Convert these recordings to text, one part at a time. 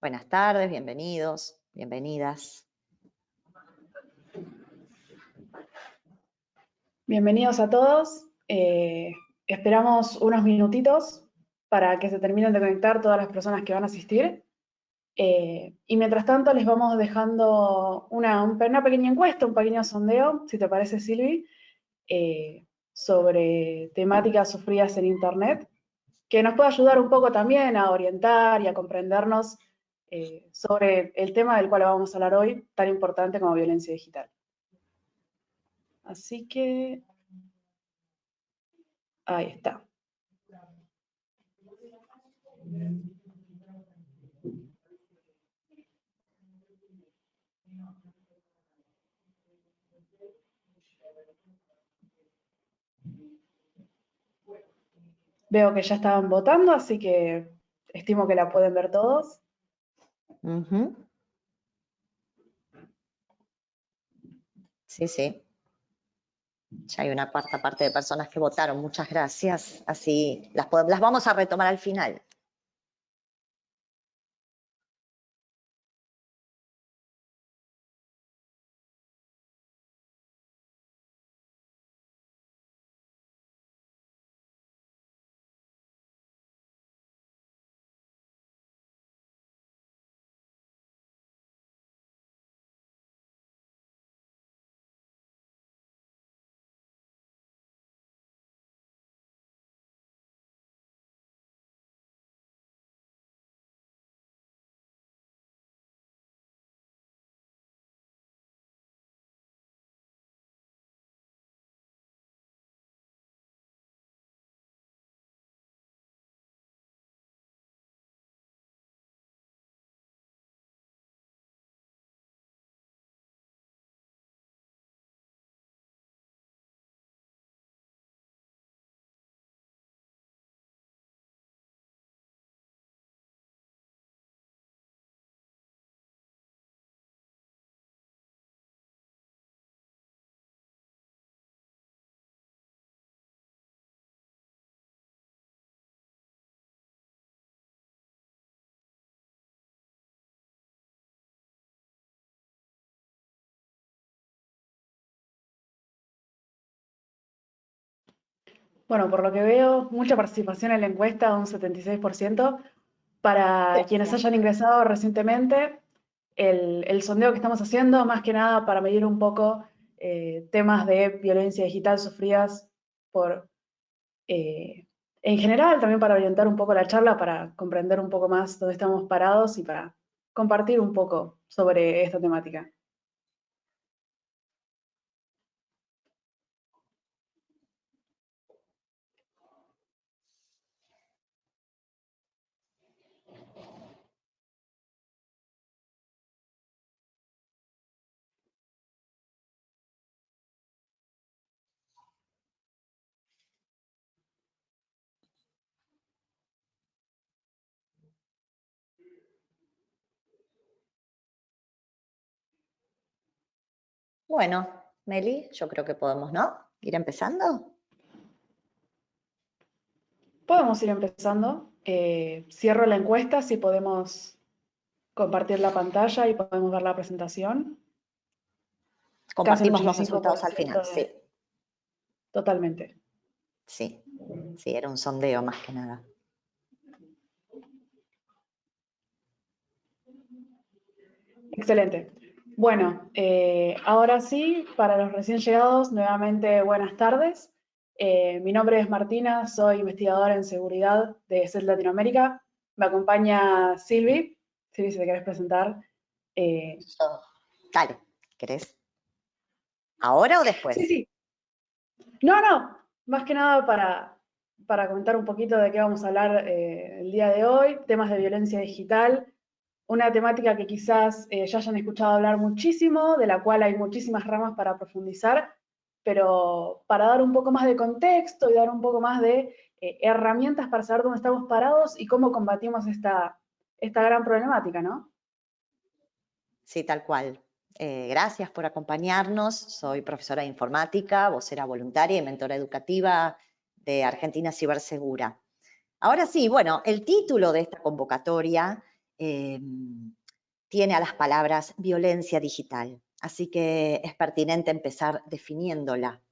Buenas tardes, bienvenidos, bienvenidas. Bienvenidos a todos. Esperamos unos minutitos para que se terminen de conectar todas las personas que van a asistir. Y mientras tanto les vamos dejando una pequeña encuesta, un pequeño sondeo, si te parece, Silvi, sobre temáticas sufridas en Internet, que nos puede ayudar un poco también a orientar y a comprendernos sobre el tema del cual vamos a hablar hoy, tan importante como violencia digital. Así que ahí está. Veo que ya estaban votando, así que estimo que la pueden ver todos. Sí, sí. Ya hay una cuarta parte de personas que votaron. Muchas gracias. Así las vamos a retomar al final. Bueno, por lo que veo, mucha participación en la encuesta, un 76%. Para quienes hayan ingresado recientemente, el sondeo que estamos haciendo, más que nada para medir un poco temas de violencia digital sufridas por, en general, también para orientar un poco la charla, para comprender un poco más dónde estamos parados y para compartir un poco sobre esta temática. Bueno, Meli, yo creo que podemos, ¿no? Ir empezando. Podemos ir empezando. Cierro la encuesta si podemos compartir la pantalla y podemos ver la presentación. Compartimos los resultados al final, sí. Totalmente. Sí, sí, era un sondeo más que nada. Excelente. Bueno, ahora sí, para los recién llegados, nuevamente buenas tardes. Mi nombre es Martina, soy investigadora en seguridad de SET Latinoamérica. Me acompaña Silvi. Silvi, si te querés presentar. Dale, ¿querés? ¿Ahora o después? Sí, sí. No, más que nada para comentar un poquito de qué vamos a hablar el día de hoy, temas de violencia digital, una temática que quizás ya hayan escuchado hablar muchísimo, de la cual hay muchísimas ramas para profundizar, pero para dar un poco más de contexto y dar un poco más de herramientas para saber dónde estamos parados y cómo combatimos esta gran problemática, ¿no? Sí, tal cual. Gracias por acompañarnos. Soy profesora de informática, vocera voluntaria y mentora educativa de Argentina Cibersegura. Ahora sí, bueno, el título de esta convocatoria tiene a las palabras violencia digital, así que es pertinente empezar definiéndola.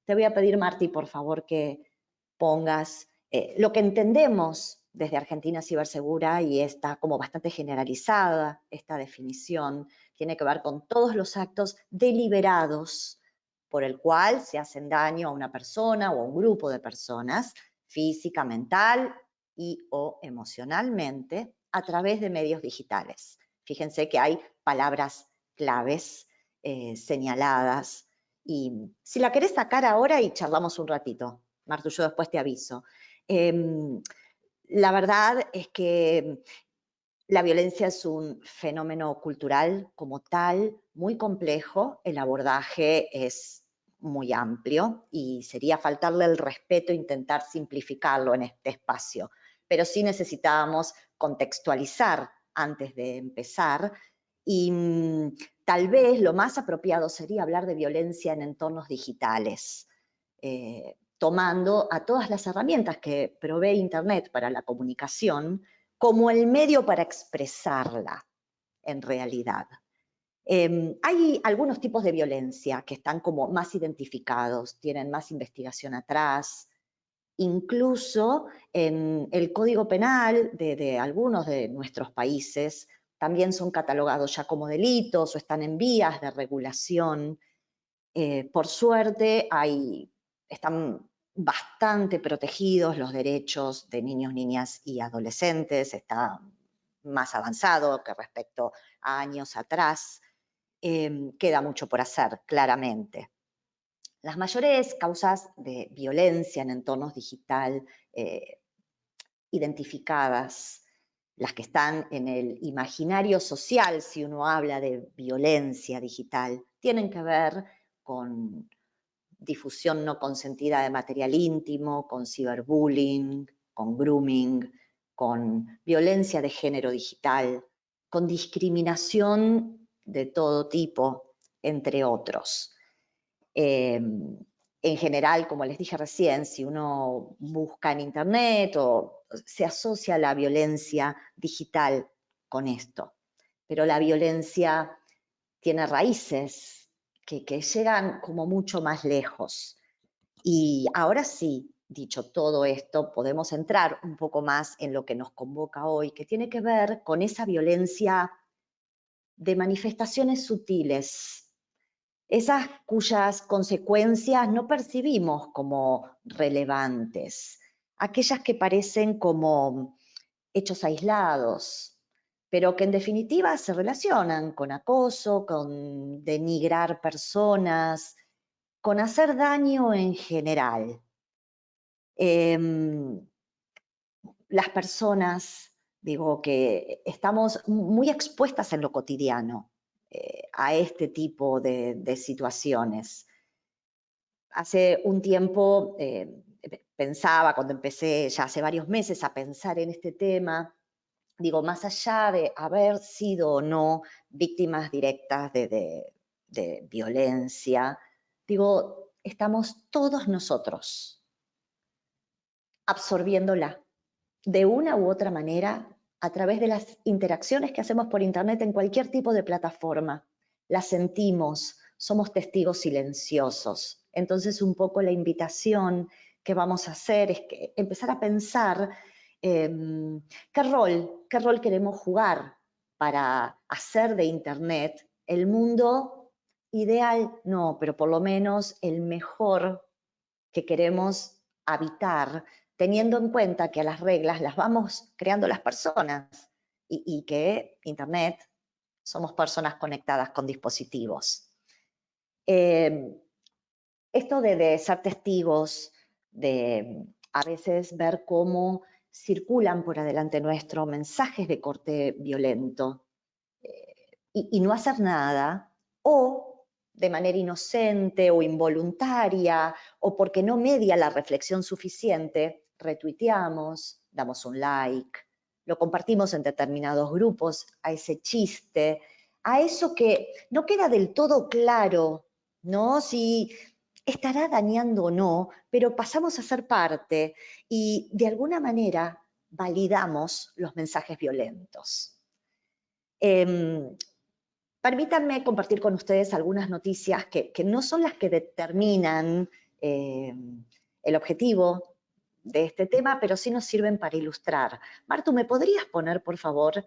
Te voy a pedir, Marti, por favor, que pongas lo que entendemos desde Argentina Cibersegura, y está como bastante generalizada esta definición, tiene que ver con todos los actos deliberados por el cual se hacen daño a una persona o a un grupo de personas, física, mental y o emocionalmente, a través de medios digitales. Fíjense que hay palabras claves señaladas, y si la querés sacar ahora y charlamos un ratito, Martu, yo después te aviso. La verdad es que la violencia es un fenómeno cultural como tal, muy complejo. El abordaje es muy amplio y sería faltarle el respeto intentar simplificarlo en este espacio. Pero sí necesitábamos contextualizar antes de empezar, y tal vez lo más apropiado sería hablar de violencia en entornos digitales, tomando a todas las herramientas que provee Internet para la comunicación como el medio para expresarla en realidad. Hay algunos tipos de violencia que están como más identificados, tienen más investigación atrás. Incluso en el Código Penal de algunos de nuestros países también son catalogados ya como delitos o están en vías de regulación. Por suerte están bastante protegidos los derechos de niños, niñas y adolescentes, está más avanzado que respecto a años atrás. Queda mucho por hacer, claramente. Las mayores causas de violencia en entornos digital identificadas, las que están en el imaginario social, si uno habla de violencia digital, tienen que ver con difusión no consentida de material íntimo, con ciberbullying, con grooming, con violencia de género digital, con discriminación de todo tipo, entre otros. En general, como les dije recién, si uno busca en Internet, o se asocia la violencia digital con esto, pero la violencia tiene raíces que llegan como mucho más lejos. Y ahora sí, dicho todo esto, podemos entrar un poco más en lo que nos convoca hoy, que tiene que ver con esa violencia de manifestaciones sutiles, esas cuyas consecuencias no percibimos como relevantes, aquellas que parecen como hechos aislados, pero que en definitiva se relacionan con acoso, con denigrar personas, con hacer daño en general. Las personas, digo, que estamos muy expuestas en lo cotidiano a este tipo de situaciones. Hace un tiempo pensaba, cuando empecé ya hace varios meses a pensar en este tema, digo, más allá de haber sido o no víctimas directas de violencia, digo, estamos todos nosotros absorbiéndola de una u otra manera a través de las interacciones que hacemos por Internet en cualquier tipo de plataforma. La sentimos, somos testigos silenciosos. Entonces, un poco la invitación que vamos a hacer es que empezar a pensar qué rol queremos jugar para hacer de Internet el mundo ideal, no, pero por lo menos el mejor que queremos habitar, teniendo en cuenta que a las reglas las vamos creando las personas y que Internet somos personas conectadas con dispositivos. Esto de ser testigos, de a veces ver cómo circulan por adelante nuestro mensajes de corte violento y no hacer nada, o de manera inocente o involuntaria, o porque no media la reflexión suficiente, retuiteamos, damos un like, lo compartimos en determinados grupos, a ese chiste, a eso que no queda del todo claro, ¿no? Si estará dañando o no, pero pasamos a ser parte y de alguna manera validamos los mensajes violentos. Permítanme compartir con ustedes algunas noticias que no son las que determinan el objetivo de este tema, pero sí nos sirven para ilustrar. Martu, ¿me podrías poner, por favor,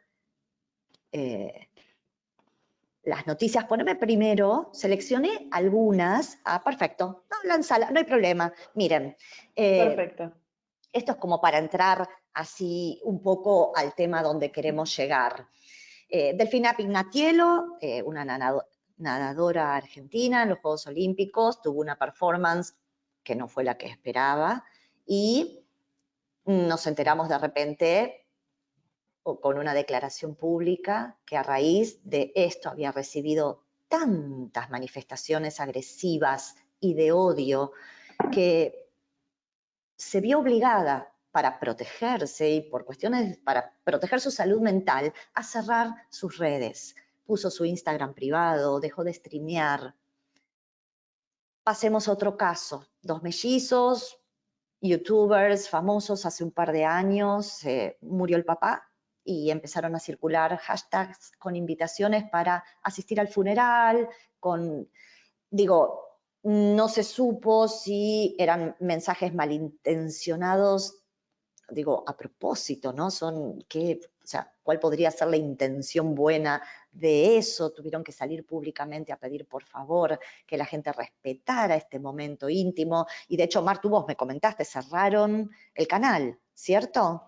las noticias? Poneme primero, seleccioné algunas. Ah, perfecto. No, lánzala, no hay problema. Miren, Perfecto. esto es como para entrar así un poco al tema donde queremos llegar. Delfina Pignatielo, una nadadora argentina en los Juegos Olímpicos, tuvo una performance que no fue la que esperaba y nos enteramos de repente con una declaración pública que a raíz de esto había recibido tantas manifestaciones agresivas y de odio que se vio obligada para protegerse y por cuestiones, para proteger su salud mental, a cerrar sus redes. Puso su Instagram privado, dejó de streamear. Pasemos a otro caso. Dos mellizos, youtubers famosos hace un par de años, murió el papá y empezaron a circular hashtags con invitaciones para asistir al funeral, no se supo si eran mensajes malintencionados, a propósito, ¿no? ¿Cuál podría ser la intención buena de eso? Tuvieron que salir públicamente a pedir, por favor, que la gente respetara este momento íntimo. Y de hecho, Martu, vos me comentaste, cerraron el canal, ¿cierto?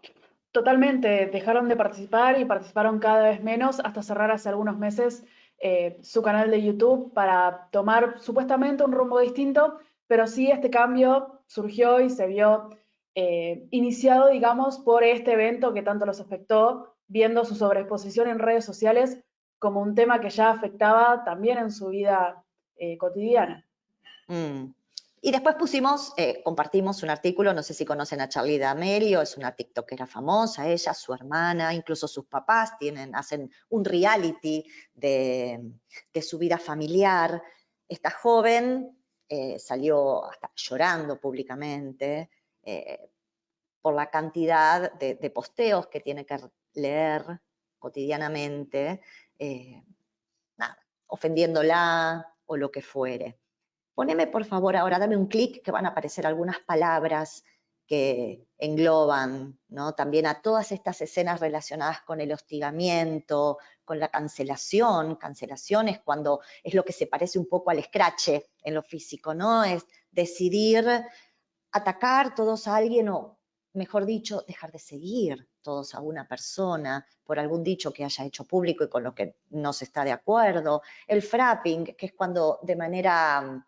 Totalmente, dejaron de participar y participaron cada vez menos hasta cerrar hace algunos meses su canal de YouTube para tomar supuestamente un rumbo distinto, pero sí este cambio surgió y se vio iniciado, digamos, por este evento que tanto los afectó, viendo su sobreexposición en redes sociales como un tema que ya afectaba también en su vida cotidiana. Mm. Y después compartimos un artículo, no sé si conocen a Charlie D'Amelio, es una tiktokera famosa, ella, su hermana, incluso sus papás hacen un reality de su vida familiar. Esta joven salió hasta llorando públicamente por la cantidad de posteos que tiene que leer cotidianamente, ofendiéndola o lo que fuere. Poneme, por favor, ahora dame un clic que van a aparecer algunas palabras que engloban, ¿no? También a todas estas escenas relacionadas con el hostigamiento, con la cancelación. Cancelación es cuando es lo que se parece un poco al escrache en lo físico, ¿no? Es decidir atacar todos a alguien o, mejor dicho, dejar de seguir todos a una persona por algún dicho que haya hecho público y con lo que no se está de acuerdo. El frapping, que es cuando de manera,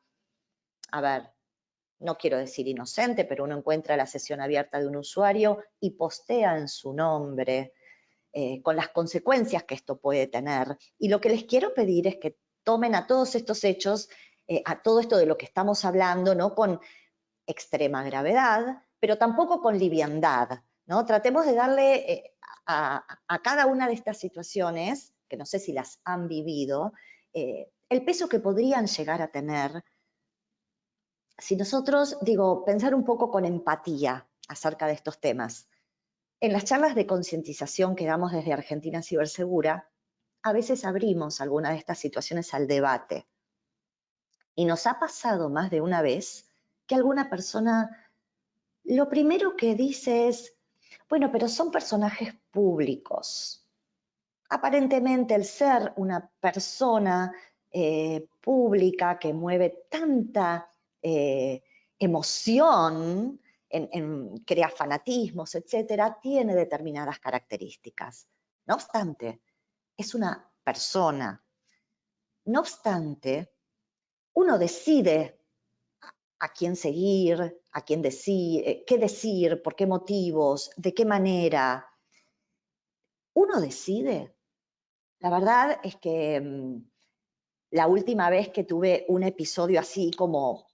no quiero decir inocente, pero uno encuentra la sesión abierta de un usuario y postea en su nombre, con las consecuencias que esto puede tener. Y lo que les quiero pedir es que tomen a todos estos hechos, a todo esto de lo que estamos hablando, no con extrema gravedad, pero tampoco con liviandad, ¿no? Tratemos de darle a cada una de estas situaciones, que no sé si las han vivido, el peso que podrían llegar a tener si nosotros, pensar un poco con empatía acerca de estos temas. En las charlas de concientización que damos desde Argentina Cibersegura, a veces abrimos alguna de estas situaciones al debate. Y nos ha pasado más de una vez que alguna persona lo primero que dice es, bueno, pero son personajes públicos. Aparentemente el ser una persona pública que mueve tanta emoción, crea fanatismos, etcétera, tiene determinadas características. No obstante, es una persona. No obstante, uno decide a quién seguir, a quién decir, qué decir, por qué motivos, de qué manera. Uno decide. La verdad es que la última vez que tuve un episodio así como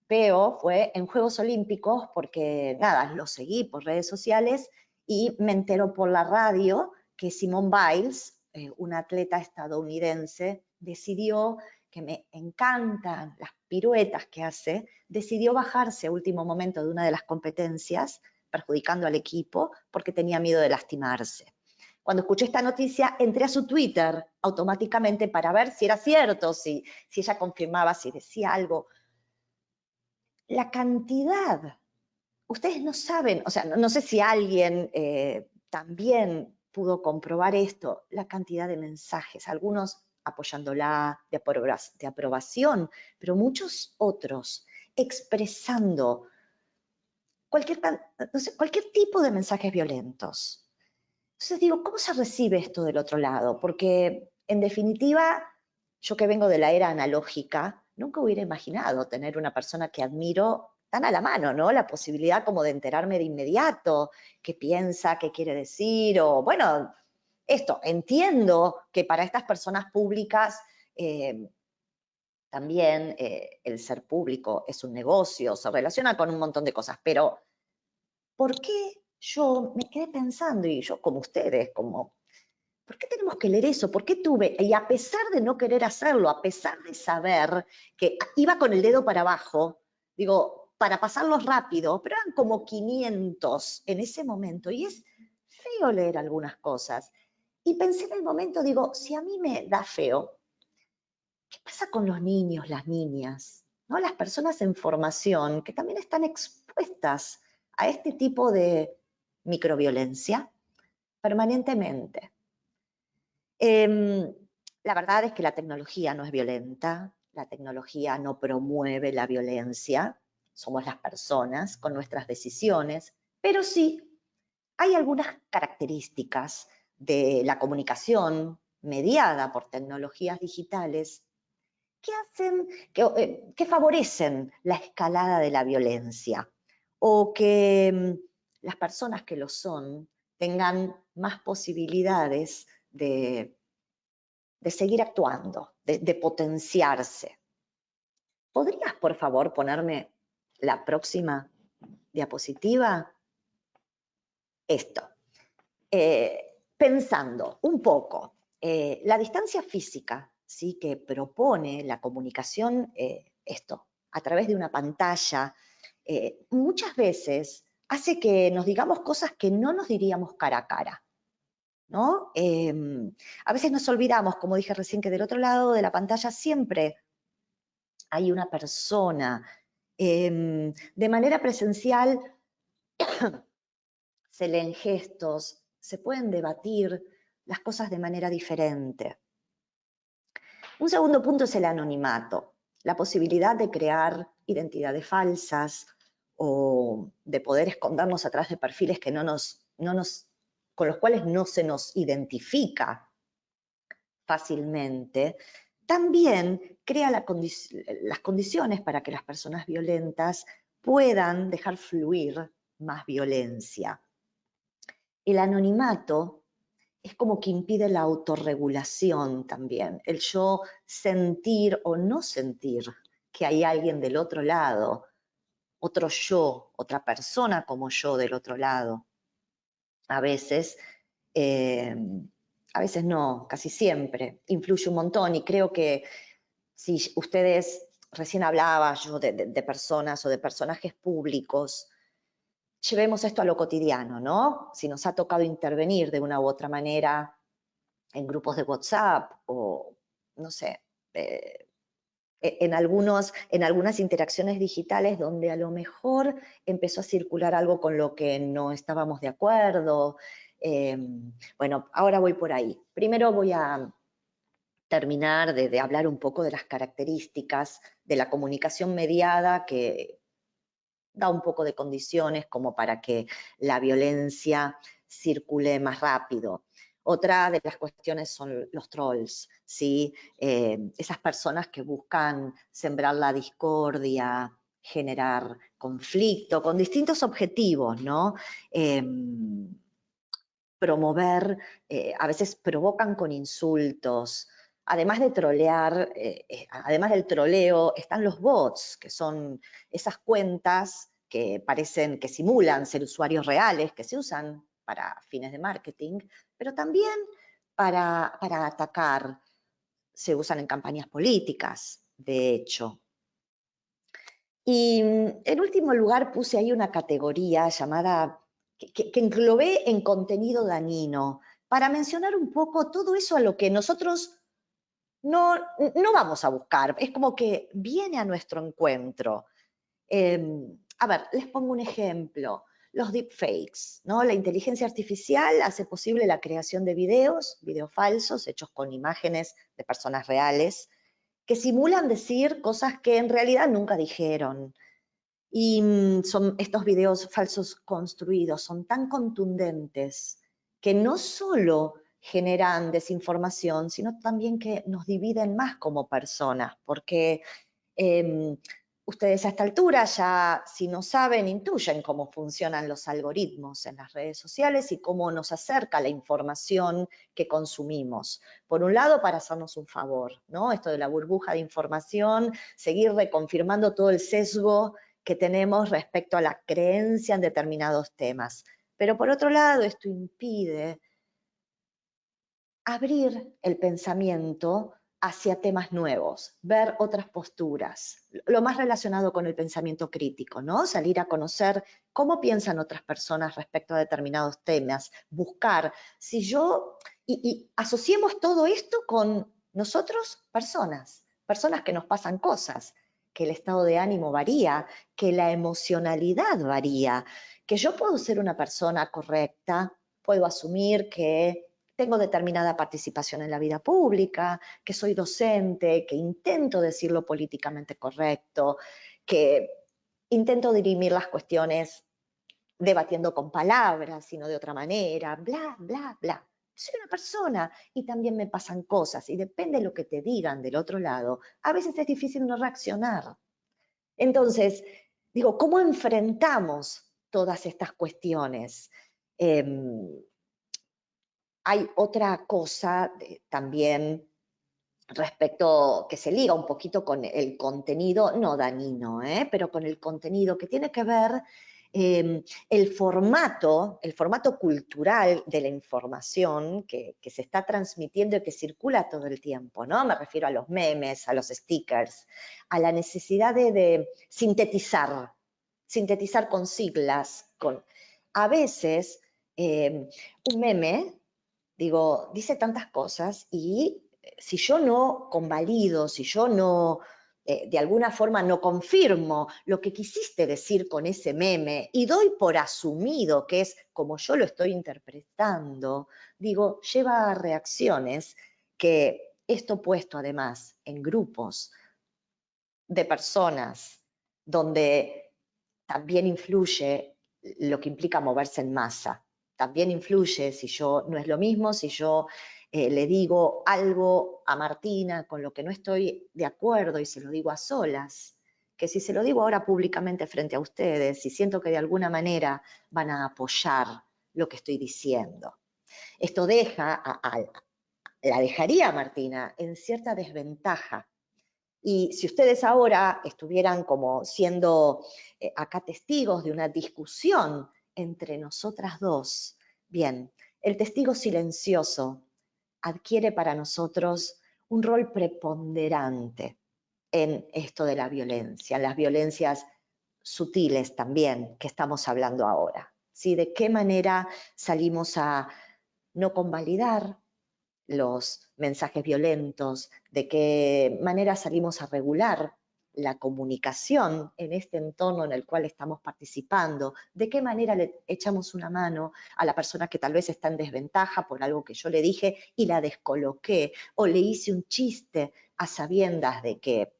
feo fue en Juegos Olímpicos, porque nada, lo seguí por redes sociales y me entero por la radio que Simone Biles, una atleta estadounidense, decidió, que me encantan las piruetas que hace, decidió bajarse a último momento de una de las competencias, perjudicando al equipo porque tenía miedo de lastimarse. Cuando escuché esta noticia, entré a su Twitter automáticamente para ver si era cierto, si ella confirmaba, si decía algo. La cantidad, ustedes no saben, o sea, no sé si alguien también pudo comprobar esto, la cantidad de mensajes, algunos apoyándola, de aprobación, pero muchos otros expresando cualquier, no sé, cualquier tipo de mensajes violentos. Entonces digo, ¿cómo se recibe esto del otro lado? Porque en definitiva, yo que vengo de la era analógica, nunca hubiera imaginado tener una persona que admiro tan a la mano, ¿no? La posibilidad como de enterarme de inmediato qué piensa, qué quiere decir, o bueno, esto, entiendo que para estas personas públicas también el ser público es un negocio, se relaciona con un montón de cosas, pero ¿por qué yo me quedé pensando, y yo como ustedes, como, ¿por qué tenemos que leer eso? ¿Por qué tuve? Y a pesar de no querer hacerlo, a pesar de saber que iba con el dedo para abajo, digo, para pasarlos rápido, pero eran como 500 en ese momento, y es feo leer algunas cosas. Y pensé en el momento, digo, si a mí me da feo, ¿qué pasa con los niños, las niñas? ¿No? Las personas en formación que también están expuestas a este tipo de microviolencia permanentemente. La verdad es que la tecnología no es violenta, la tecnología no promueve la violencia, somos las personas con nuestras decisiones, pero sí hay algunas características de la comunicación mediada por tecnologías digitales que hacen, que favorecen la escalada de la violencia o que las personas que lo son tengan más posibilidades de seguir actuando, de potenciarse. ¿Podrías, por favor, ponerme la próxima diapositiva? Esto. Pensando un poco, la distancia física, ¿sí? Que propone la comunicación, esto, a través de una pantalla, muchas veces hace que nos digamos cosas que no nos diríamos cara a cara, ¿no? A veces nos olvidamos, como dije recién, que del otro lado de la pantalla siempre hay una persona. De manera presencial se leen gestos, se pueden debatir las cosas de manera diferente. Un segundo punto es el anonimato, la posibilidad de crear identidades falsas o de poder escondernos atrás de perfiles que con los cuales no se nos identifica fácilmente, también crea las condiciones para que las personas violentas puedan dejar fluir más violencia. El anonimato es como que impide la autorregulación también, el yo sentir o no sentir que hay alguien del otro lado, otro yo, otra persona como yo del otro lado. Eh, a veces no, casi siempre, influye un montón y creo que si ustedes, recién hablaba yo de personas o de personajes públicos, llevemos esto a lo cotidiano, ¿no? Si nos ha tocado intervenir de una u otra manera en grupos de WhatsApp o, no sé, en algunas interacciones digitales donde a lo mejor empezó a circular algo con lo que no estábamos de acuerdo. Bueno, ahora voy por ahí. Primero voy a terminar de hablar un poco de las características de la comunicación mediada que da un poco de condiciones como para que la violencia circule más rápido. Otra de las cuestiones son los trolls, ¿sí? Esas personas que buscan sembrar la discordia, generar conflicto con distintos objetivos, ¿no? Promover, a veces provocan con insultos. Además de trolear, además del troleo, están los bots, que son esas cuentas que parecen, que simulan ser usuarios reales, que se usan para fines de marketing, pero también para atacar. Se usan en campañas políticas, de hecho. Y en último lugar puse ahí una categoría llamada, que englobé en contenido dañino, para mencionar un poco todo eso a lo que nosotros no vamos a buscar, es como que viene a nuestro encuentro. A ver, les pongo un ejemplo. Los deepfakes, ¿no? La inteligencia artificial hace posible la creación de videos falsos, hechos con imágenes de personas reales, que simulan decir cosas que en realidad nunca dijeron. Y son estos videos falsos construidos, son tan contundentes que no solo generan desinformación, sino también que nos dividen más como personas, porque ustedes a esta altura ya, si no saben, intuyen cómo funcionan los algoritmos en las redes sociales y cómo nos acerca la información que consumimos. Por un lado, para hacernos un favor, ¿no? Esto de la burbuja de información, seguir reconfirmando todo el sesgo que tenemos respecto a la creencia en determinados temas. Pero por otro lado, esto impide abrir el pensamiento hacia temas nuevos, ver otras posturas, lo más relacionado con el pensamiento crítico, ¿no? Salir a conocer cómo piensan otras personas respecto a determinados temas, buscar, si yo, y asociemos todo esto con nosotros, personas que nos pasan cosas, que el estado de ánimo varía, que la emocionalidad varía, que yo puedo ser una persona correcta, puedo asumir que tengo determinada participación en la vida pública, que soy docente, que intento decir lo políticamente correcto, que intento dirimir las cuestiones debatiendo con palabras, sino de otra manera, bla, bla, bla. Soy una persona y también me pasan cosas y depende de lo que te digan del otro lado, a veces es difícil no reaccionar. Entonces, digo, ¿cómo enfrentamos todas estas cuestiones? Hay otra cosa también respecto que se liga un poquito con el contenido, no dañino, pero con el contenido que tiene que ver el formato cultural de la información que se está transmitiendo y que circula todo el tiempo, ¿no? Me refiero a los memes, a los stickers, a la necesidad de sintetizar con siglas, a veces un meme, digo, dice tantas cosas y si yo no convalido, si yo no, de alguna forma no confirmo lo que quisiste decir con ese meme y doy por asumido que es como yo lo estoy interpretando, digo, lleva a reacciones que esto puesto además en grupos de personas donde también influye lo que implica moverse en masa. También influye si yo, no es lo mismo si yo le digo algo a Martina con lo que no estoy de acuerdo y se lo digo a solas, que si se lo digo ahora públicamente frente a ustedes y siento que de alguna manera van a apoyar lo que estoy diciendo. Esto la dejaría a Martina en cierta desventaja. Y si ustedes ahora estuvieran como siendo acá testigos de una discusión entre nosotras dos, bien, el testigo silencioso adquiere para nosotros un rol preponderante en esto de la violencia, las violencias sutiles también que estamos hablando ahora. ¿Sí? ¿De qué manera salimos a no convalidar los mensajes violentos, de qué manera salimos a regular la comunicación en este entorno en el cual estamos participando, de qué manera le echamos una mano a la persona que tal vez está en desventaja por algo que yo le dije y la descoloqué, o le hice un chiste a sabiendas de que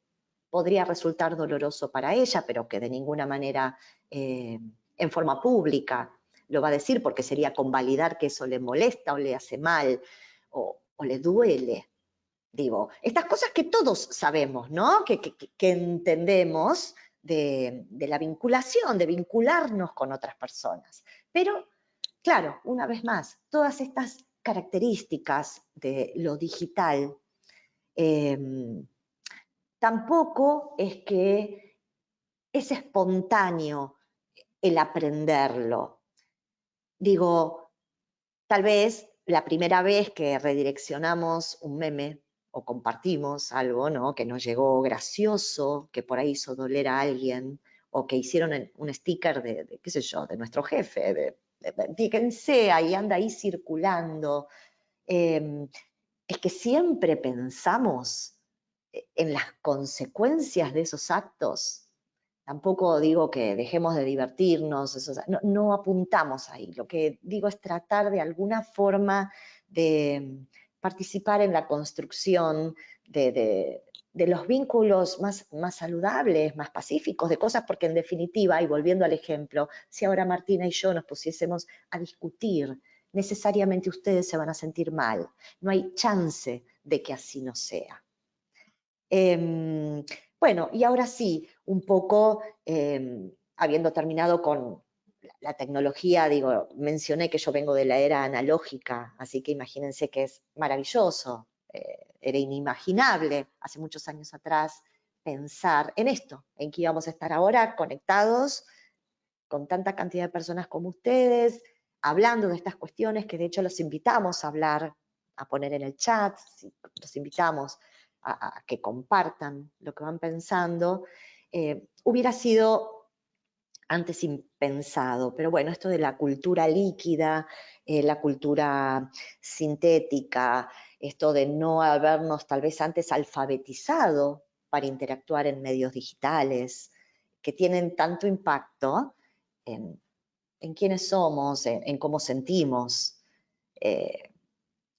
podría resultar doloroso para ella, pero que de ninguna manera en forma pública lo va a decir porque sería convalidar que eso le molesta o le hace mal o le duele. Digo, estas cosas que todos sabemos, ¿no? Que entendemos de la vinculación, de vincularnos con otras personas. Pero, claro, una vez más, todas estas características de lo digital tampoco es que es espontáneo el aprenderlo. Digo, tal vez la primera vez que redireccionamos un meme o compartimos algo, ¿no? Que nos llegó gracioso, que por ahí hizo doler a alguien, o que hicieron un sticker de qué sé yo, de nuestro jefe, fíjense, ahí anda ahí circulando, es que siempre pensamos en las consecuencias de esos actos. Tampoco digo que dejemos de divertirnos, no apuntamos ahí. Lo que digo es tratar de alguna forma de participar en la construcción de los vínculos más saludables, más pacíficos, de cosas, porque en definitiva, y volviendo al ejemplo, si ahora Martina y yo nos pusiésemos a discutir, necesariamente ustedes se van a sentir mal. No hay chance de que así no sea. Bueno, y ahora sí, un poco, habiendo terminado con la tecnología, digo, mencioné que yo vengo de la era analógica, así que imagínense que es maravilloso, era inimaginable hace muchos años atrás pensar en esto, en que íbamos a estar ahora conectados con tanta cantidad de personas como ustedes, hablando de estas cuestiones, que de hecho los invitamos a hablar, a poner en el chat, los invitamos a que compartan lo que van pensando, hubiera sido antes impensado, pero bueno, esto de la cultura líquida, la cultura sintética, esto de no habernos tal vez antes alfabetizado para interactuar en medios digitales, que tienen tanto impacto en quiénes somos, en cómo sentimos.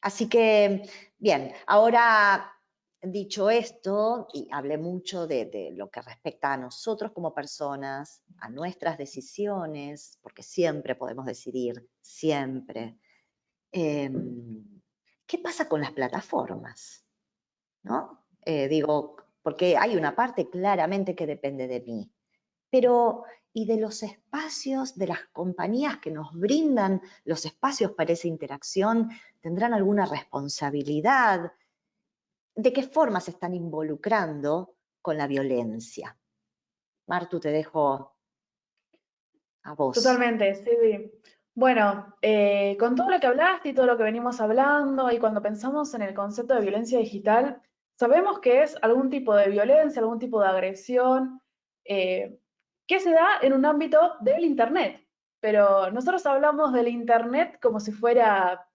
Así que, bien, ahora dicho esto, y hablé mucho de lo que respecta a nosotros como personas, a nuestras decisiones, porque siempre podemos decidir, siempre. ¿Qué pasa con las plataformas? ¿No? Digo, porque hay una parte claramente que depende de mí, pero ¿y de los espacios, de las compañías que nos brindan los espacios para esa interacción? ¿Tendrán alguna responsabilidad? ¿De qué forma se están involucrando con la violencia? Martu, te dejo a vos. Totalmente, Silvi. Bueno, con todo lo que hablaste y todo lo que venimos hablando, y cuando pensamos en el concepto de violencia digital, sabemos que es algún tipo de violencia, algún tipo de agresión, eh, que se da en un ámbito del Internet. Pero nosotros hablamos del Internet como si fuera,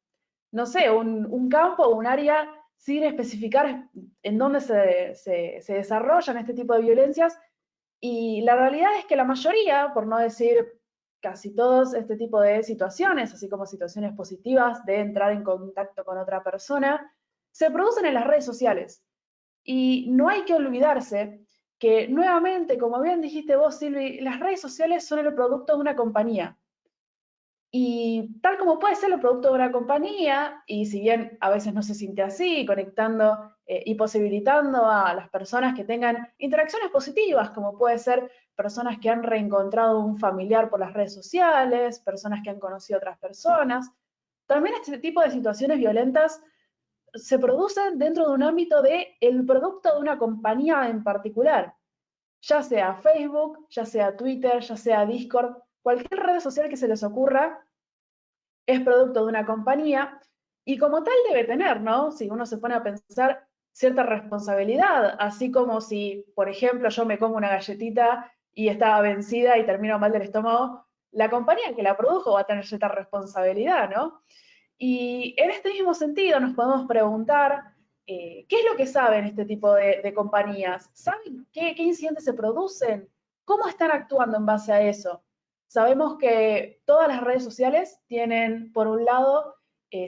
no sé, un campo o un área sin especificar en dónde se desarrollan este tipo de violencias. Y la realidad es que la mayoría, por no decir casi todos, este tipo de situaciones, así como situaciones positivas de entrar en contacto con otra persona, se producen en las redes sociales. Y no hay que olvidarse que nuevamente, como bien dijiste vos, Silvi, las redes sociales son el producto de una compañía. Y tal como puede ser el producto de una compañía, y si bien a veces no se siente así, conectando y posibilitando a las personas que tengan interacciones positivas, como puede ser personas que han reencontrado un familiar por las redes sociales, personas que han conocido a otras personas, también este tipo de situaciones violentas se producen dentro de un ámbito de el producto de una compañía en particular, ya sea Facebook, ya sea Twitter, ya sea Discord, cualquier red social que se les ocurra es producto de una compañía y como tal debe tener, ¿no? Si uno se pone a pensar cierta responsabilidad, así como si, por ejemplo, yo me como una galletita y estaba vencida y termino mal del estómago, la compañía que la produjo va a tener cierta responsabilidad, ¿no? Y en este mismo sentido nos podemos preguntar, ¿qué es lo que saben este tipo de compañías? ¿Saben qué incidentes se producen? ¿Cómo están actuando en base a eso? Sabemos que todas las redes sociales tienen, por un lado,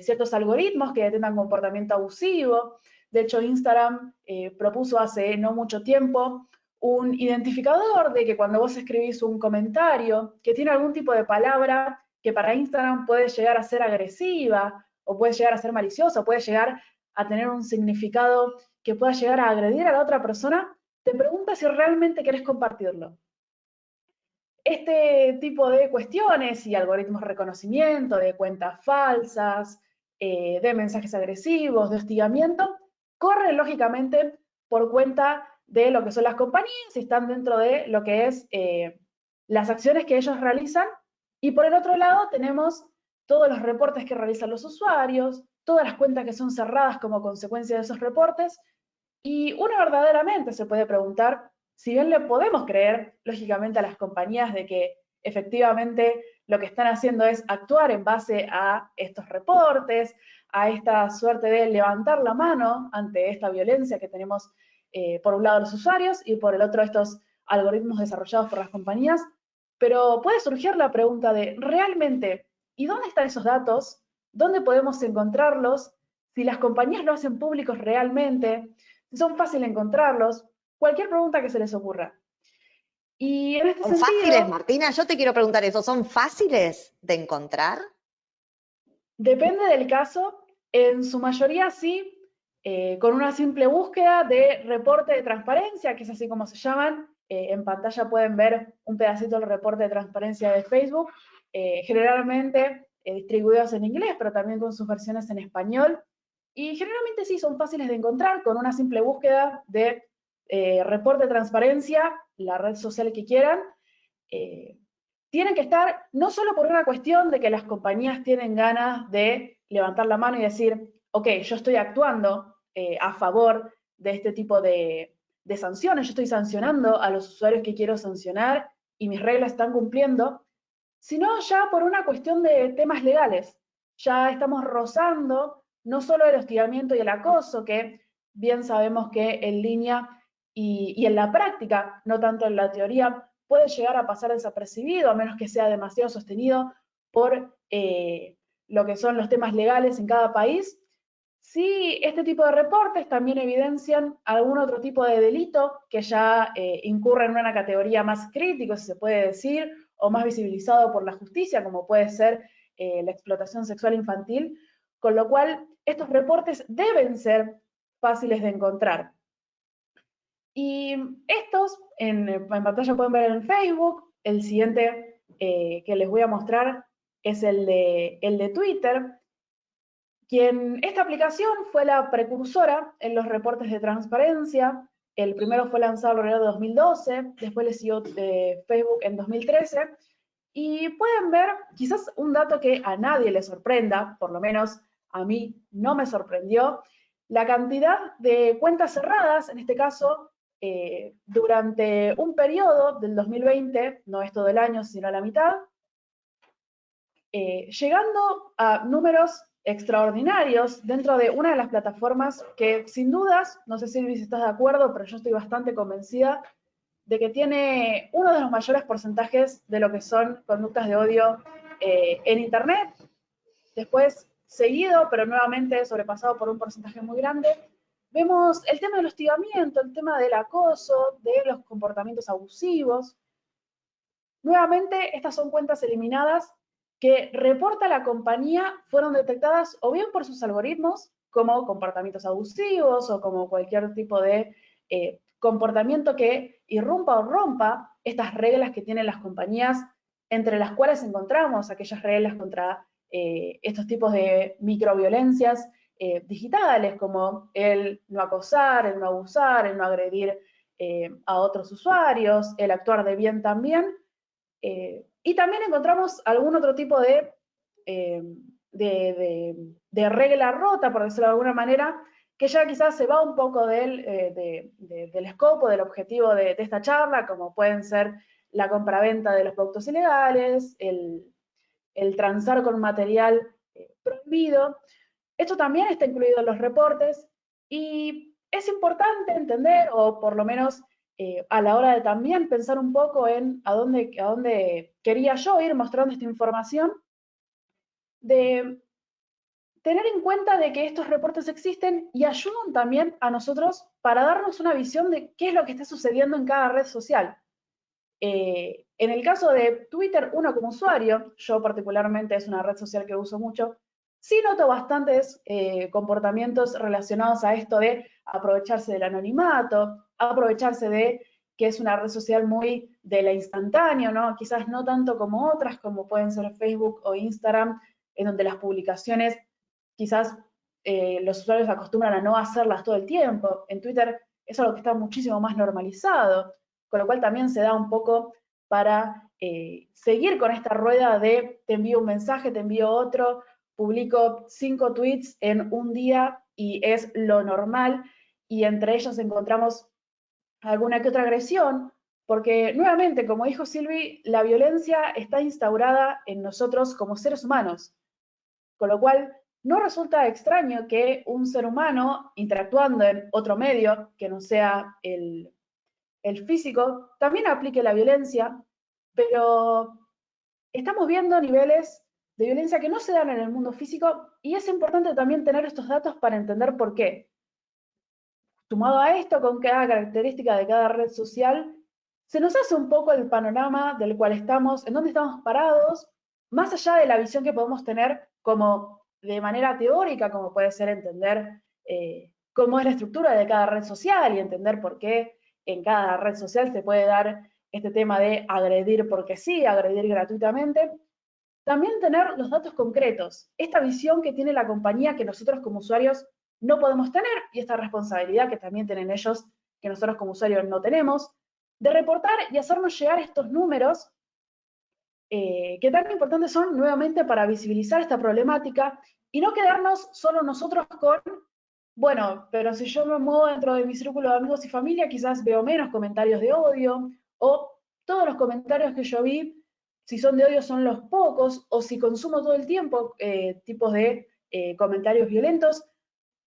ciertos algoritmos que detectan comportamiento abusivo. De hecho, Instagram propuso hace no mucho tiempo un identificador de que cuando vos escribís un comentario que tiene algún tipo de palabra que para Instagram puede llegar a ser agresiva o puede llegar a ser maliciosa o puede llegar a tener un significado que pueda llegar a agredir a la otra persona, te pregunta si realmente querés compartirlo. Este tipo de cuestiones y algoritmos de reconocimiento, de cuentas falsas, de mensajes agresivos, de hostigamiento, corren lógicamente por cuenta de lo que son las compañías y están dentro de lo que es las acciones que ellos realizan. Y por el otro lado tenemos todos los reportes que realizan los usuarios, todas las cuentas que son cerradas como consecuencia de esos reportes. Y uno verdaderamente se puede preguntar, si bien le podemos creer, lógicamente, a las compañías de que efectivamente lo que están haciendo es actuar en base a estos reportes, a esta suerte de levantar la mano ante esta violencia que tenemos por un lado los usuarios y por el otro estos algoritmos desarrollados por las compañías. Pero puede surgir la pregunta de, ¿realmente? ¿Y dónde están esos datos? ¿Dónde podemos encontrarlos? Si las compañías lo hacen públicos realmente, si son fáciles de encontrarlos, cualquier pregunta que se les ocurra. Y en este ¿Son fáciles, sentido, Martina? Yo te quiero preguntar eso. ¿Son fáciles de encontrar? depende del caso, en su mayoría sí, con una simple búsqueda de reporte de transparencia, que es así como se llaman. En pantalla pueden ver un pedacito del reporte de transparencia de Facebook, generalmente distribuidos en inglés, pero también con sus versiones en español. Y generalmente sí, son fáciles de encontrar con una simple búsqueda de reporte de transparencia, la red social que quieran. eh, Tienen que estar no solo por una cuestión de que las compañías tienen ganas de levantar la mano y decir, ok, yo estoy actuando a favor de este tipo de sanciones, yo estoy sancionando a los usuarios que quiero sancionar y mis reglas están cumpliendo, sino ya por una cuestión de temas legales. Ya estamos rozando no solo el hostigamiento y el acoso, que bien sabemos que en línea y en la práctica, no tanto en la teoría, puede llegar a pasar desapercibido, a menos que sea demasiado sostenido por lo que son los temas legales en cada país. Sí, este tipo de reportes también evidencian algún otro tipo de delito que ya incurre en una categoría más crítica, si se puede decir, o más visibilizado por la justicia, como puede ser la explotación sexual infantil, con lo cual estos reportes deben ser fáciles de encontrar. Y estos en pantalla pueden ver en Facebook. El siguiente que les voy a mostrar es el de Twitter, esta aplicación fue la precursora en los reportes de transparencia. El primero fue lanzado alrededor de 2012, después le siguió Facebook en 2013. Y pueden ver, quizás un dato que a nadie le sorprenda, por lo menos a mí no me sorprendió, la cantidad de cuentas cerradas, en este caso, durante un periodo del 2020, no es todo el año, sino la mitad, llegando a números extraordinarios dentro de una de las plataformas que sin dudas, no sé Silvi si estás de acuerdo, pero yo estoy bastante convencida de que tiene uno de los mayores porcentajes de lo que son conductas de odio en Internet. Después, seguido, pero nuevamente sobrepasado por un porcentaje muy grande, vemos el tema del hostigamiento, el tema del acoso, de los comportamientos abusivos. Nuevamente, estas son cuentas eliminadas que reporta la compañía fueron detectadas o bien por sus algoritmos como comportamientos abusivos o como cualquier tipo de comportamiento que irrumpa o rompa estas reglas que tienen las compañías, entre las cuales encontramos aquellas reglas contra estos tipos de microviolencias digitales, como el no acosar, el no abusar, el no agredir a otros usuarios, el actuar de bien también. Y también encontramos algún otro tipo eh, de regla rota, por decirlo de alguna manera, que ya quizás se va un poco del escopo, del objetivo de esta charla, como pueden ser la compraventa de los productos ilegales, el transar con material prohibido. Esto también está incluido en los reportes y es importante entender, o por lo menos a la hora de también pensar un poco en a dónde quería yo ir mostrando esta información, de tener en cuenta de que estos reportes existen y ayudan también a nosotros para darnos una visión de qué es lo que está sucediendo en cada red social. En el caso de Twitter, uno como usuario, yo particularmente es una red social que uso mucho, sí noto bastantes comportamientos relacionados a esto de aprovecharse del anonimato, aprovecharse de que es una red social muy de la instantáneo, ¿no? Quizás no tanto como otras, como pueden ser Facebook o Instagram, en donde las publicaciones quizás los usuarios acostumbran a no hacerlas todo el tiempo. En Twitter es algo que está muchísimo más normalizado, con lo cual también se da un poco para seguir con esta rueda de te envío un mensaje, te envío otro, publico 5 tweets en un día y es lo normal, y entre ellos encontramos alguna que otra agresión, Porque nuevamente, como dijo Silvi, la violencia está instaurada en nosotros como seres humanos, con lo cual no resulta extraño que un ser humano interactuando en otro medio que no sea el físico también aplique la violencia, pero estamos viendo niveles de violencia que no se dan en el mundo físico y es importante también tener estos datos para entender por qué. Sumado a esto, con cada característica de cada red social, se nos hace un poco el panorama del cual estamos, en dónde estamos parados, más allá de la visión que podemos tener como de manera teórica, como puede ser entender cómo es la estructura de cada red social y entender por qué en cada red social se puede dar este tema de agredir porque sí, agredir gratuitamente. También tener los datos concretos, esta visión que tiene la compañía que nosotros como usuarios no podemos tener y esta responsabilidad que también tienen ellos que nosotros como usuarios no tenemos, de reportar y hacernos llegar estos números que tan importantes son nuevamente para visibilizar esta problemática y no quedarnos solo nosotros con, bueno, pero si yo me muevo dentro de mi círculo de amigos y familia, quizás veo menos comentarios de odio, o todos los comentarios que yo vi, si son de odio son los pocos, o si consumo todo el tiempo tipos de comentarios violentos,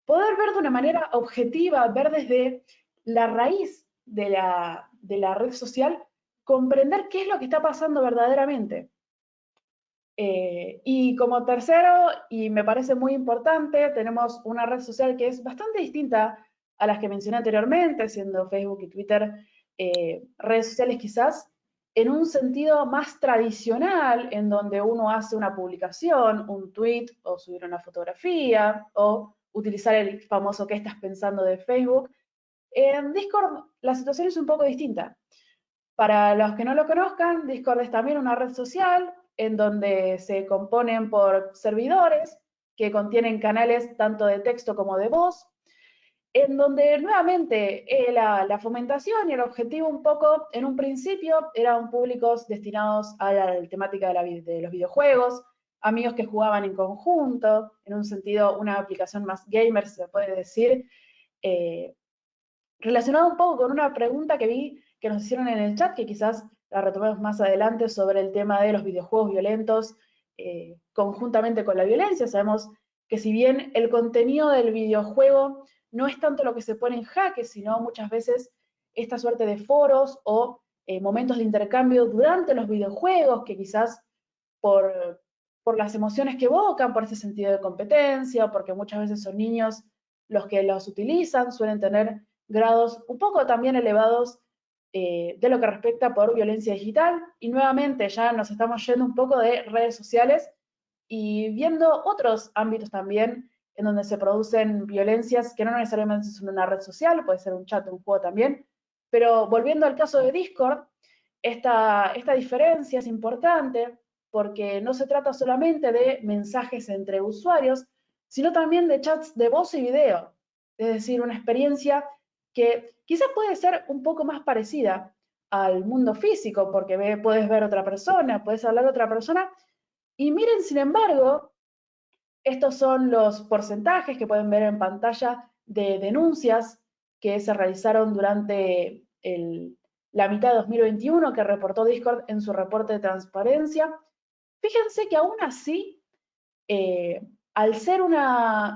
poder ver de una manera objetiva, ver desde la raíz de la red social, comprender qué es lo que está pasando verdaderamente. Y como tercero, y me parece muy importante, tenemos una red social que es bastante distinta a las que mencioné anteriormente, siendo Facebook y Twitter redes sociales quizás en un sentido más tradicional, en donde uno hace una publicación, un tweet, o subir una fotografía, o utilizar el famoso ¿qué estás pensando? De Facebook. En Discord la situación es un poco distinta. Para los que no lo conozcan, Discord es también una red social en donde se componen por servidores que contienen canales tanto de texto como de voz, en donde nuevamente la fomentación y el objetivo un poco, en un principio, eran públicos destinados a la temática de los videojuegos, amigos que jugaban en conjunto, en un sentido, una aplicación más gamer, se puede decir, eh, relacionado un poco con una pregunta que vi que nos hicieron en el chat, que quizás la retomemos más adelante sobre el tema de los videojuegos violentos conjuntamente con la violencia. Sabemos que si bien el contenido del videojuego no es tanto lo que se pone en jaque, sino muchas veces esta suerte de foros o momentos de intercambio durante los videojuegos, que quizás por las emociones que evocan, por ese sentido de competencia, porque muchas veces son niños los que los utilizan, suelen tener grados un poco también elevados de lo que respecta por violencia digital. Y nuevamente ya nos estamos yendo un poco de redes sociales y viendo otros ámbitos también en donde se producen violencias que no necesariamente son una red social, puede ser un chat, un juego también. Pero volviendo al caso de Discord, esta diferencia es importante porque no se trata solamente de mensajes entre usuarios, sino también de chats de voz y video. Es decir, una experiencia que quizás puede ser un poco más parecida al mundo físico, porque puedes ver a otra persona, puedes hablar a otra persona. Y miren, sin embargo, estos son los porcentajes que pueden ver en pantalla de denuncias que se realizaron durante la mitad de 2021 que reportó Discord en su reporte de transparencia. Fíjense que aún así, al ser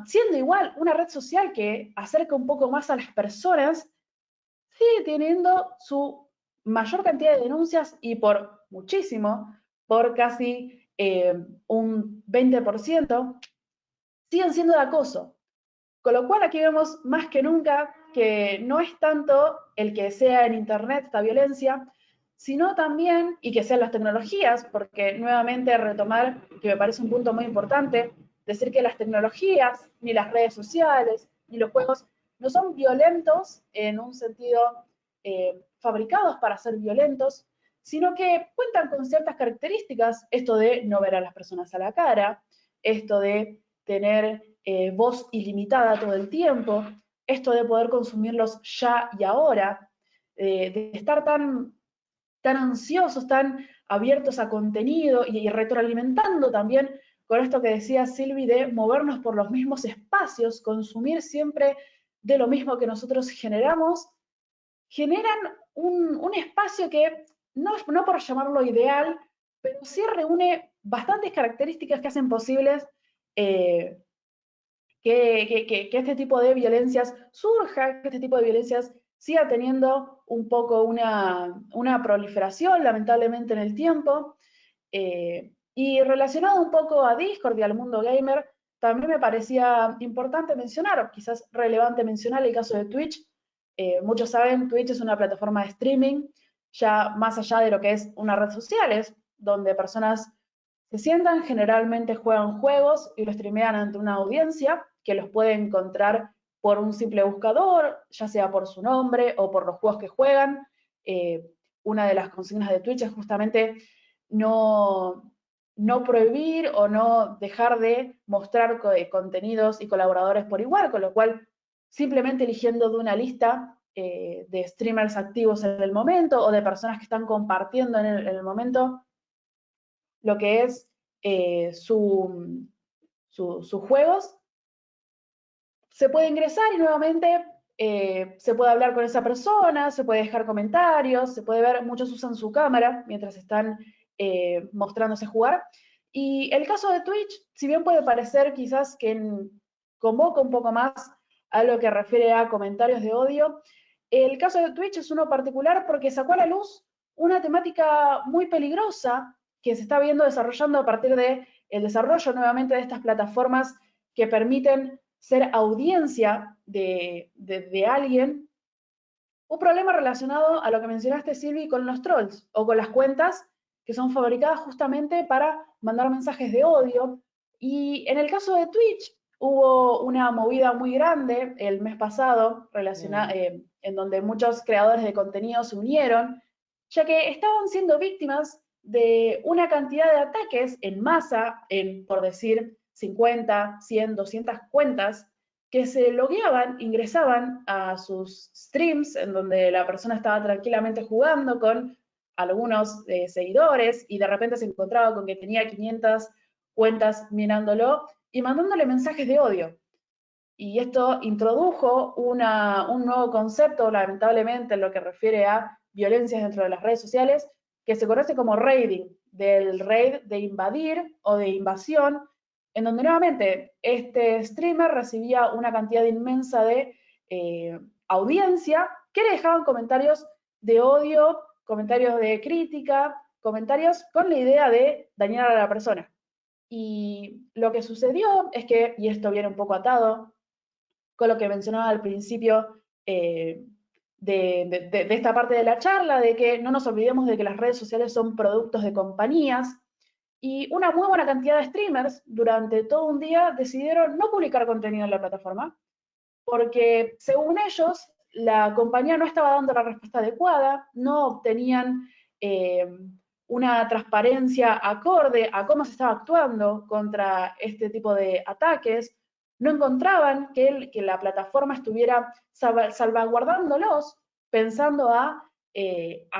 siendo igual una red social que acerca un poco más a las personas, sigue teniendo su mayor cantidad de denuncias y por muchísimo, por casi un 20%, siguen siendo de acoso. Con lo cual aquí vemos más que nunca que no es tanto el que sea en Internet esta violencia, sino también, y que sean las tecnologías, porque nuevamente retomar, que me parece un punto muy importante, decir que las tecnologías, ni las redes sociales, ni los juegos, no son violentos en un sentido fabricados para ser violentos, sino que cuentan con ciertas características, esto de no ver a las personas a la cara, esto de tener voz ilimitada todo el tiempo, esto de poder consumirlos ya y ahora, de estar tan ansiosos, tan abiertos a contenido y retroalimentando también con esto que decía Silvi de movernos por los mismos espacios, consumir siempre de lo mismo que nosotros generamos, generan un espacio que, no por llamarlo ideal, pero sí reúne bastantes características que hacen posibles que este tipo de violencias surja, que este tipo de violencias siga teniendo un poco una proliferación, lamentablemente, en el tiempo. Y relacionado un poco a Discord y al mundo gamer, también me parecía importante mencionar, o quizás relevante mencionar el caso de Twitch. Muchos saben, Twitch es una plataforma de streaming, ya más allá de lo que es una red social, es donde personas se sientan, generalmente juegan juegos y lo streamean ante una audiencia que los puede encontrar por un simple buscador, ya sea por su nombre o por los juegos que juegan. Eh, una de las consignas de Twitch es justamente no, no prohibir o no dejar de mostrar contenidos y colaboradores por igual, con lo cual simplemente eligiendo de una lista de streamers activos en el momento o de personas que están compartiendo en el momento lo que es sus juegos, se puede ingresar y nuevamente se puede hablar con esa persona, se puede dejar comentarios, se puede ver, muchos usan su cámara mientras están mostrándose jugar. Y el caso de Twitch, si bien puede parecer quizás que convoca un poco más a lo que refiere a comentarios de odio, el caso de Twitch es uno particular porque sacó a la luz una temática muy peligrosa que se está viendo desarrollando a partir del desarrollo nuevamente de estas plataformas que permiten ser audiencia de alguien, un problema relacionado a lo que mencionaste, Silvi, con los trolls o con las cuentas que son fabricadas justamente para mandar mensajes de odio. Y en el caso de Twitch, hubo una movida muy grande el mes pasado en donde muchos creadores de contenido se unieron, ya que estaban siendo víctimas de una cantidad de ataques en masa, por decir 50, 100, 200 cuentas, que se logueaban, ingresaban a sus streams en donde la persona estaba tranquilamente jugando con algunos seguidores y de repente se encontraba con que tenía 500 cuentas mirándolo y mandándole mensajes de odio. Y esto introdujo un nuevo concepto, lamentablemente, en lo que refiere a violencias dentro de las redes sociales, que se conoce como raiding, del raid de invadir o de invasión, en donde nuevamente este streamer recibía una cantidad inmensa de audiencia que le dejaban comentarios de odio, comentarios de crítica, comentarios con la idea de dañar a la persona. Y lo que sucedió es que, y esto viene un poco atado con lo que mencionaba al principio de esta parte de la charla, de que no nos olvidemos de que las redes sociales son productos de compañías, y una muy buena cantidad de streamers durante todo un día decidieron no publicar contenido en la plataforma, porque según ellos, la compañía no estaba dando la respuesta adecuada, no obtenían eh, una transparencia acorde a cómo se estaba actuando contra este tipo de ataques, no encontraban que la plataforma estuviera salvaguardándolos, pensando a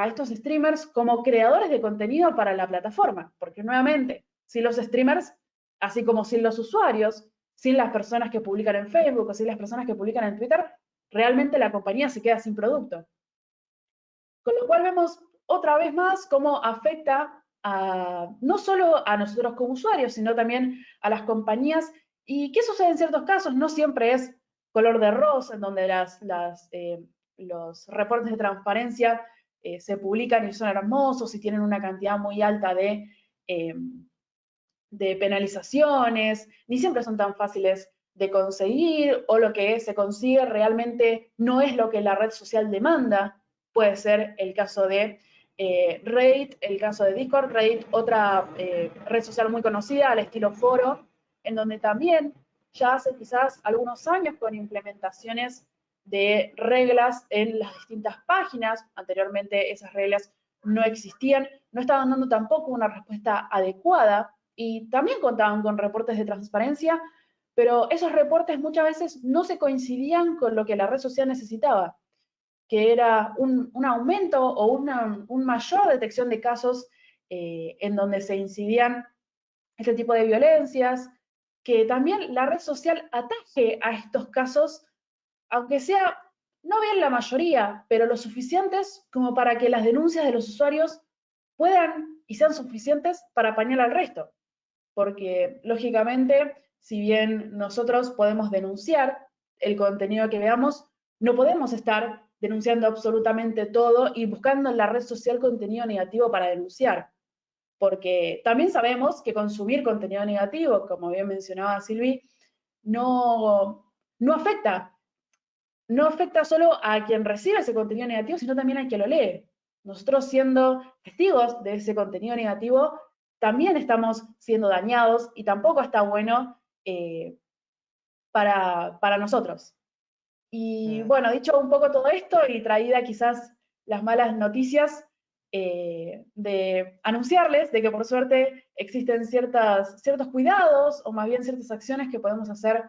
estos streamers como creadores de contenido para la plataforma, porque nuevamente, si los streamers, así como sin los usuarios, sin las personas que publican en Facebook o sin las personas que publican en Twitter, realmente la compañía se queda sin producto. Con lo cual vemos otra vez más cómo afecta no solo a nosotros como usuarios, sino también a las compañías. ¿Y qué sucede en ciertos casos? No siempre es color de rosa, en donde los reportes de transparencia se publican y son hermosos y tienen una cantidad muy alta de penalizaciones, ni siempre son tan fáciles de conseguir, o lo que se consigue realmente no es lo que la red social demanda. Puede ser el caso de Reddit, el caso de Discord, Reddit, otra red social muy conocida al estilo foro, en donde también ya hace quizás algunos años con implementaciones de reglas en las distintas páginas. Anteriormente esas reglas no existían, no estaban dando tampoco una respuesta adecuada y también contaban con reportes de transparencia, pero esos reportes muchas veces no se coincidían con lo que la red social necesitaba, que era un aumento o una mayor detección de casos en donde se incidían este tipo de violencias, que también la red social ataje a estos casos, aunque sea no bien la mayoría, pero lo suficientes como para que las denuncias de los usuarios puedan y sean suficientes para apañar al resto. Porque, lógicamente, si bien nosotros podemos denunciar el contenido que veamos, no podemos estar denunciando absolutamente todo y buscando en la red social contenido negativo para denunciar. Porque también sabemos que consumir contenido negativo, como bien mencionaba Silvi, no, no afecta no afecta solo a quien recibe ese contenido negativo, sino también a quien lo lee. Nosotros siendo testigos de ese contenido negativo, también estamos siendo dañados y tampoco está bueno para nosotros. Y Mm. bueno, dicho un poco todo esto y traída quizás las malas noticias, de anunciarles de que por suerte existen ciertos cuidados o más bien ciertas acciones que podemos hacer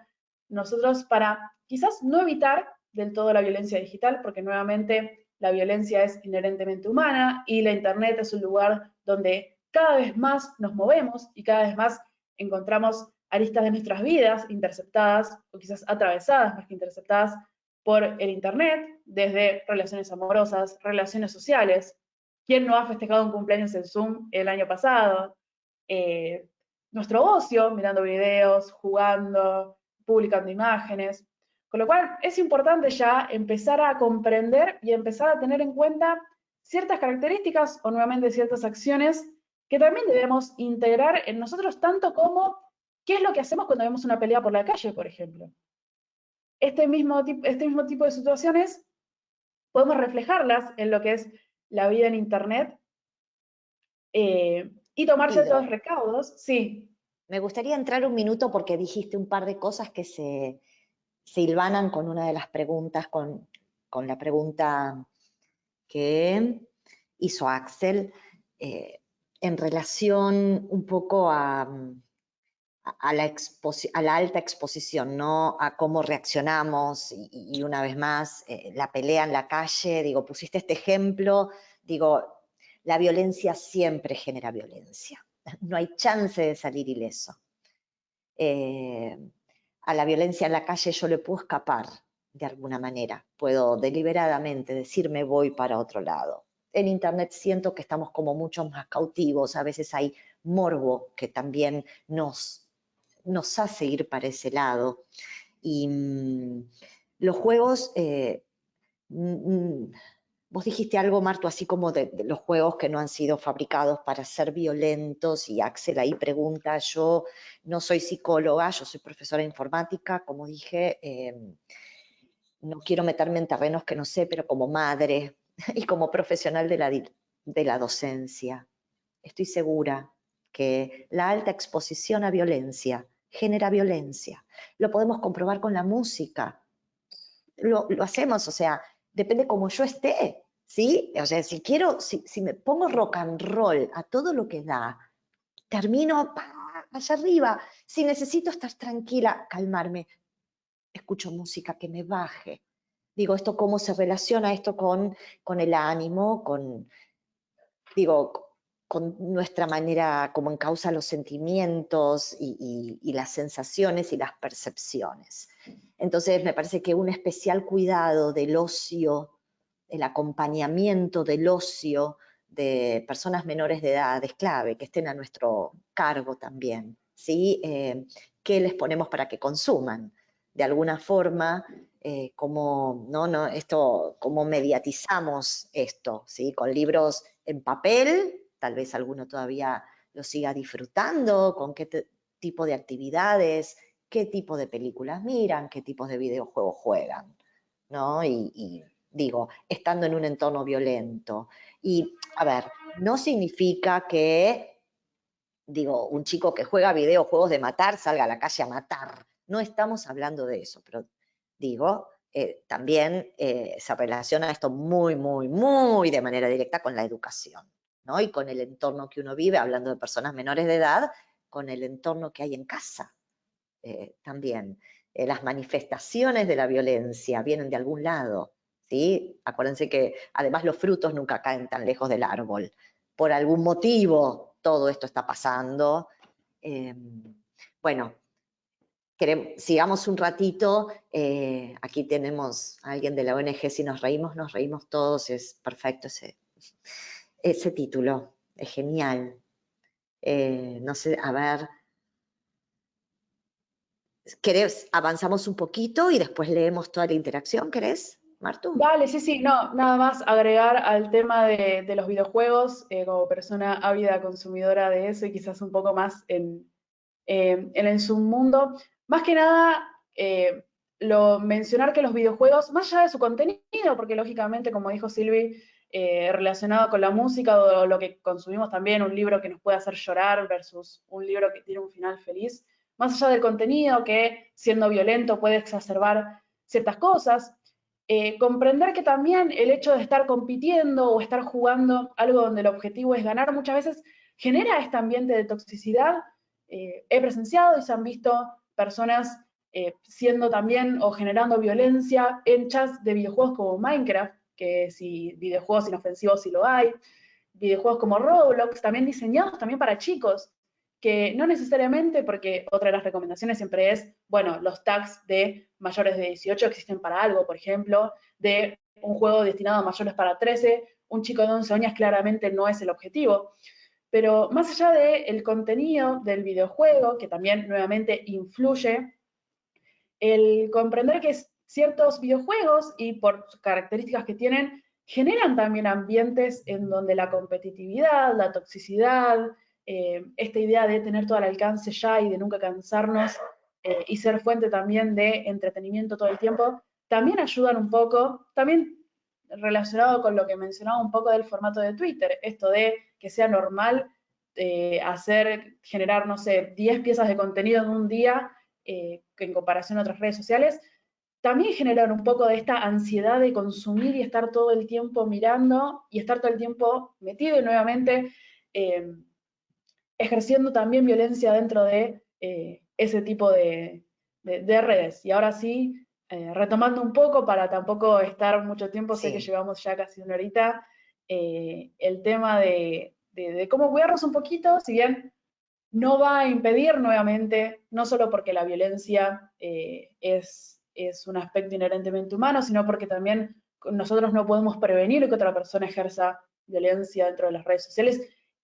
nosotros para quizás no evitar del todo la violencia digital, porque nuevamente la violencia es inherentemente humana y la Internet es un lugar donde cada vez más nos movemos y cada vez más encontramos aristas de nuestras vidas interceptadas o quizás atravesadas más que interceptadas por el Internet, desde relaciones amorosas, relaciones sociales. ¿Quién no ha festejado un cumpleaños en Zoom el año pasado? Eh, Nuestro ocio, mirando videos, jugando, publicando imágenes. Con lo cual es importante ya empezar a comprender y empezar a tener en cuenta ciertas características o nuevamente ciertas acciones que también debemos integrar en nosotros tanto como qué es lo que hacemos cuando vemos una pelea por la calle, por ejemplo. Este mismo tipo de situaciones podemos reflejarlas en lo que es la vida en Internet y tomar ciertos Pido. recaudos. Sí, Me gustaría entrar un minuto porque dijiste un par de cosas que se hilvanan con una de las preguntas, con la pregunta que hizo Axel, eh, en relación un poco a la alta exposición, ¿no? A cómo reaccionamos y una vez más, la pelea en la calle, digo, pusiste este ejemplo, digo, la violencia siempre genera violencia, no hay chance de salir ileso. A la violencia en la calle yo le puedo escapar de alguna manera, puedo deliberadamente decir me voy para otro lado. En Internet siento que estamos como mucho más cautivos, a veces hay morbo que también nos hace ir para ese lado. Y los juegos, vos dijiste algo, Marto, así como de los juegos que no han sido fabricados para ser violentos, y Axel ahí pregunta, yo no soy psicóloga, yo soy profesora de informática, como dije, no quiero meterme en terrenos que no sé, pero como madre y como profesional de la docencia, estoy segura que la alta exposición a violencia genera violencia. Lo podemos comprobar con la música. Lo hacemos, o sea, depende cómo yo esté, ¿sí? O sea, si quiero, si me pongo rock and roll a todo lo que da, termino allá arriba. Si necesito estar tranquila, calmarme, escucho música que me baje. Digo, esto cómo se relaciona esto con el ánimo, digo, con nuestra manera, como encausa los sentimientos y las sensaciones y las percepciones. Entonces, me parece que un especial cuidado del ocio, el acompañamiento del ocio de personas menores de edad es clave, que estén a nuestro cargo también, ¿sí? ¿Qué les ponemos para que consuman? De alguna forma, cómo mediatizamos esto, ¿sí? Con libros en papel, tal vez alguno todavía lo siga disfrutando, con qué tipo de actividades, qué tipo de películas miran, qué tipos de videojuegos juegan, ¿no? Y digo, estando en un entorno violento. Y, a ver, no significa que, digo, un chico que juega videojuegos de matar salga a la calle a matar. No estamos hablando de eso, pero digo, también se relaciona esto muy, muy, muy de manera directa con la educación, ¿no? Y con el entorno que uno vive, hablando de personas menores de edad, con el entorno que hay en casa también. Las manifestaciones de la violencia vienen de algún lado, ¿sí? Acuérdense que además los frutos nunca caen tan lejos del árbol. Por algún motivo todo esto está pasando. Bueno, sigamos un ratito. Aquí tenemos a alguien de la ONG, si nos reímos todos, es perfecto ese título, es genial. No sé, a ver, ¿querés? Avanzamos un poquito y después leemos toda la interacción, ¿querés, Martu? Dale, sí, sí, no, nada más agregar al tema de los videojuegos, como persona ávida consumidora de eso y quizás un poco más en el submundo. Más que nada, mencionar que los videojuegos, más allá de su contenido, porque lógicamente, como dijo Silvi, relacionado con la música o lo que consumimos también, un libro que nos puede hacer llorar versus un libro que tiene un final feliz, más allá del contenido que siendo violento puede exacerbar ciertas cosas, comprender que también el hecho de estar compitiendo o estar jugando algo donde el objetivo es ganar muchas veces genera este ambiente de toxicidad. He presenciado y se han visto personas siendo también o generando violencia en chats de videojuegos como Minecraft, que si videojuegos inofensivos sí lo hay, videojuegos como Roblox, también diseñados también para chicos, que no necesariamente, porque otra de las recomendaciones siempre es, bueno, los tags de mayores de 18 existen para algo, por ejemplo, de un juego destinado a mayores para 13, un chico de 11 años claramente no es el objetivo. Pero más allá del contenido del videojuego, que también nuevamente influye, el comprender que ciertos videojuegos y por características que tienen, generan también ambientes en donde la competitividad, la toxicidad, esta idea de tener todo al alcance ya y de nunca cansarnos y ser fuente también de entretenimiento todo el tiempo, también ayudan un poco, también relacionado con lo que mencionaba un poco del formato de Twitter, esto de que sea normal generar, no sé, 10 piezas de contenido en un día que en comparación a otras redes sociales, también generan un poco de esta ansiedad de consumir y estar todo el tiempo mirando y estar todo el tiempo metido y nuevamente eh, ejerciendo también violencia dentro de ese tipo de redes. Y ahora sí, retomando un poco para tampoco estar mucho tiempo, sé que Sí. llevamos ya casi una horita, el tema de cómo cuidarnos un poquito, si bien no va a impedir nuevamente, no solo porque la violencia es un aspecto inherentemente humano, sino porque también nosotros no podemos prevenir que otra persona ejerza violencia dentro de las redes sociales.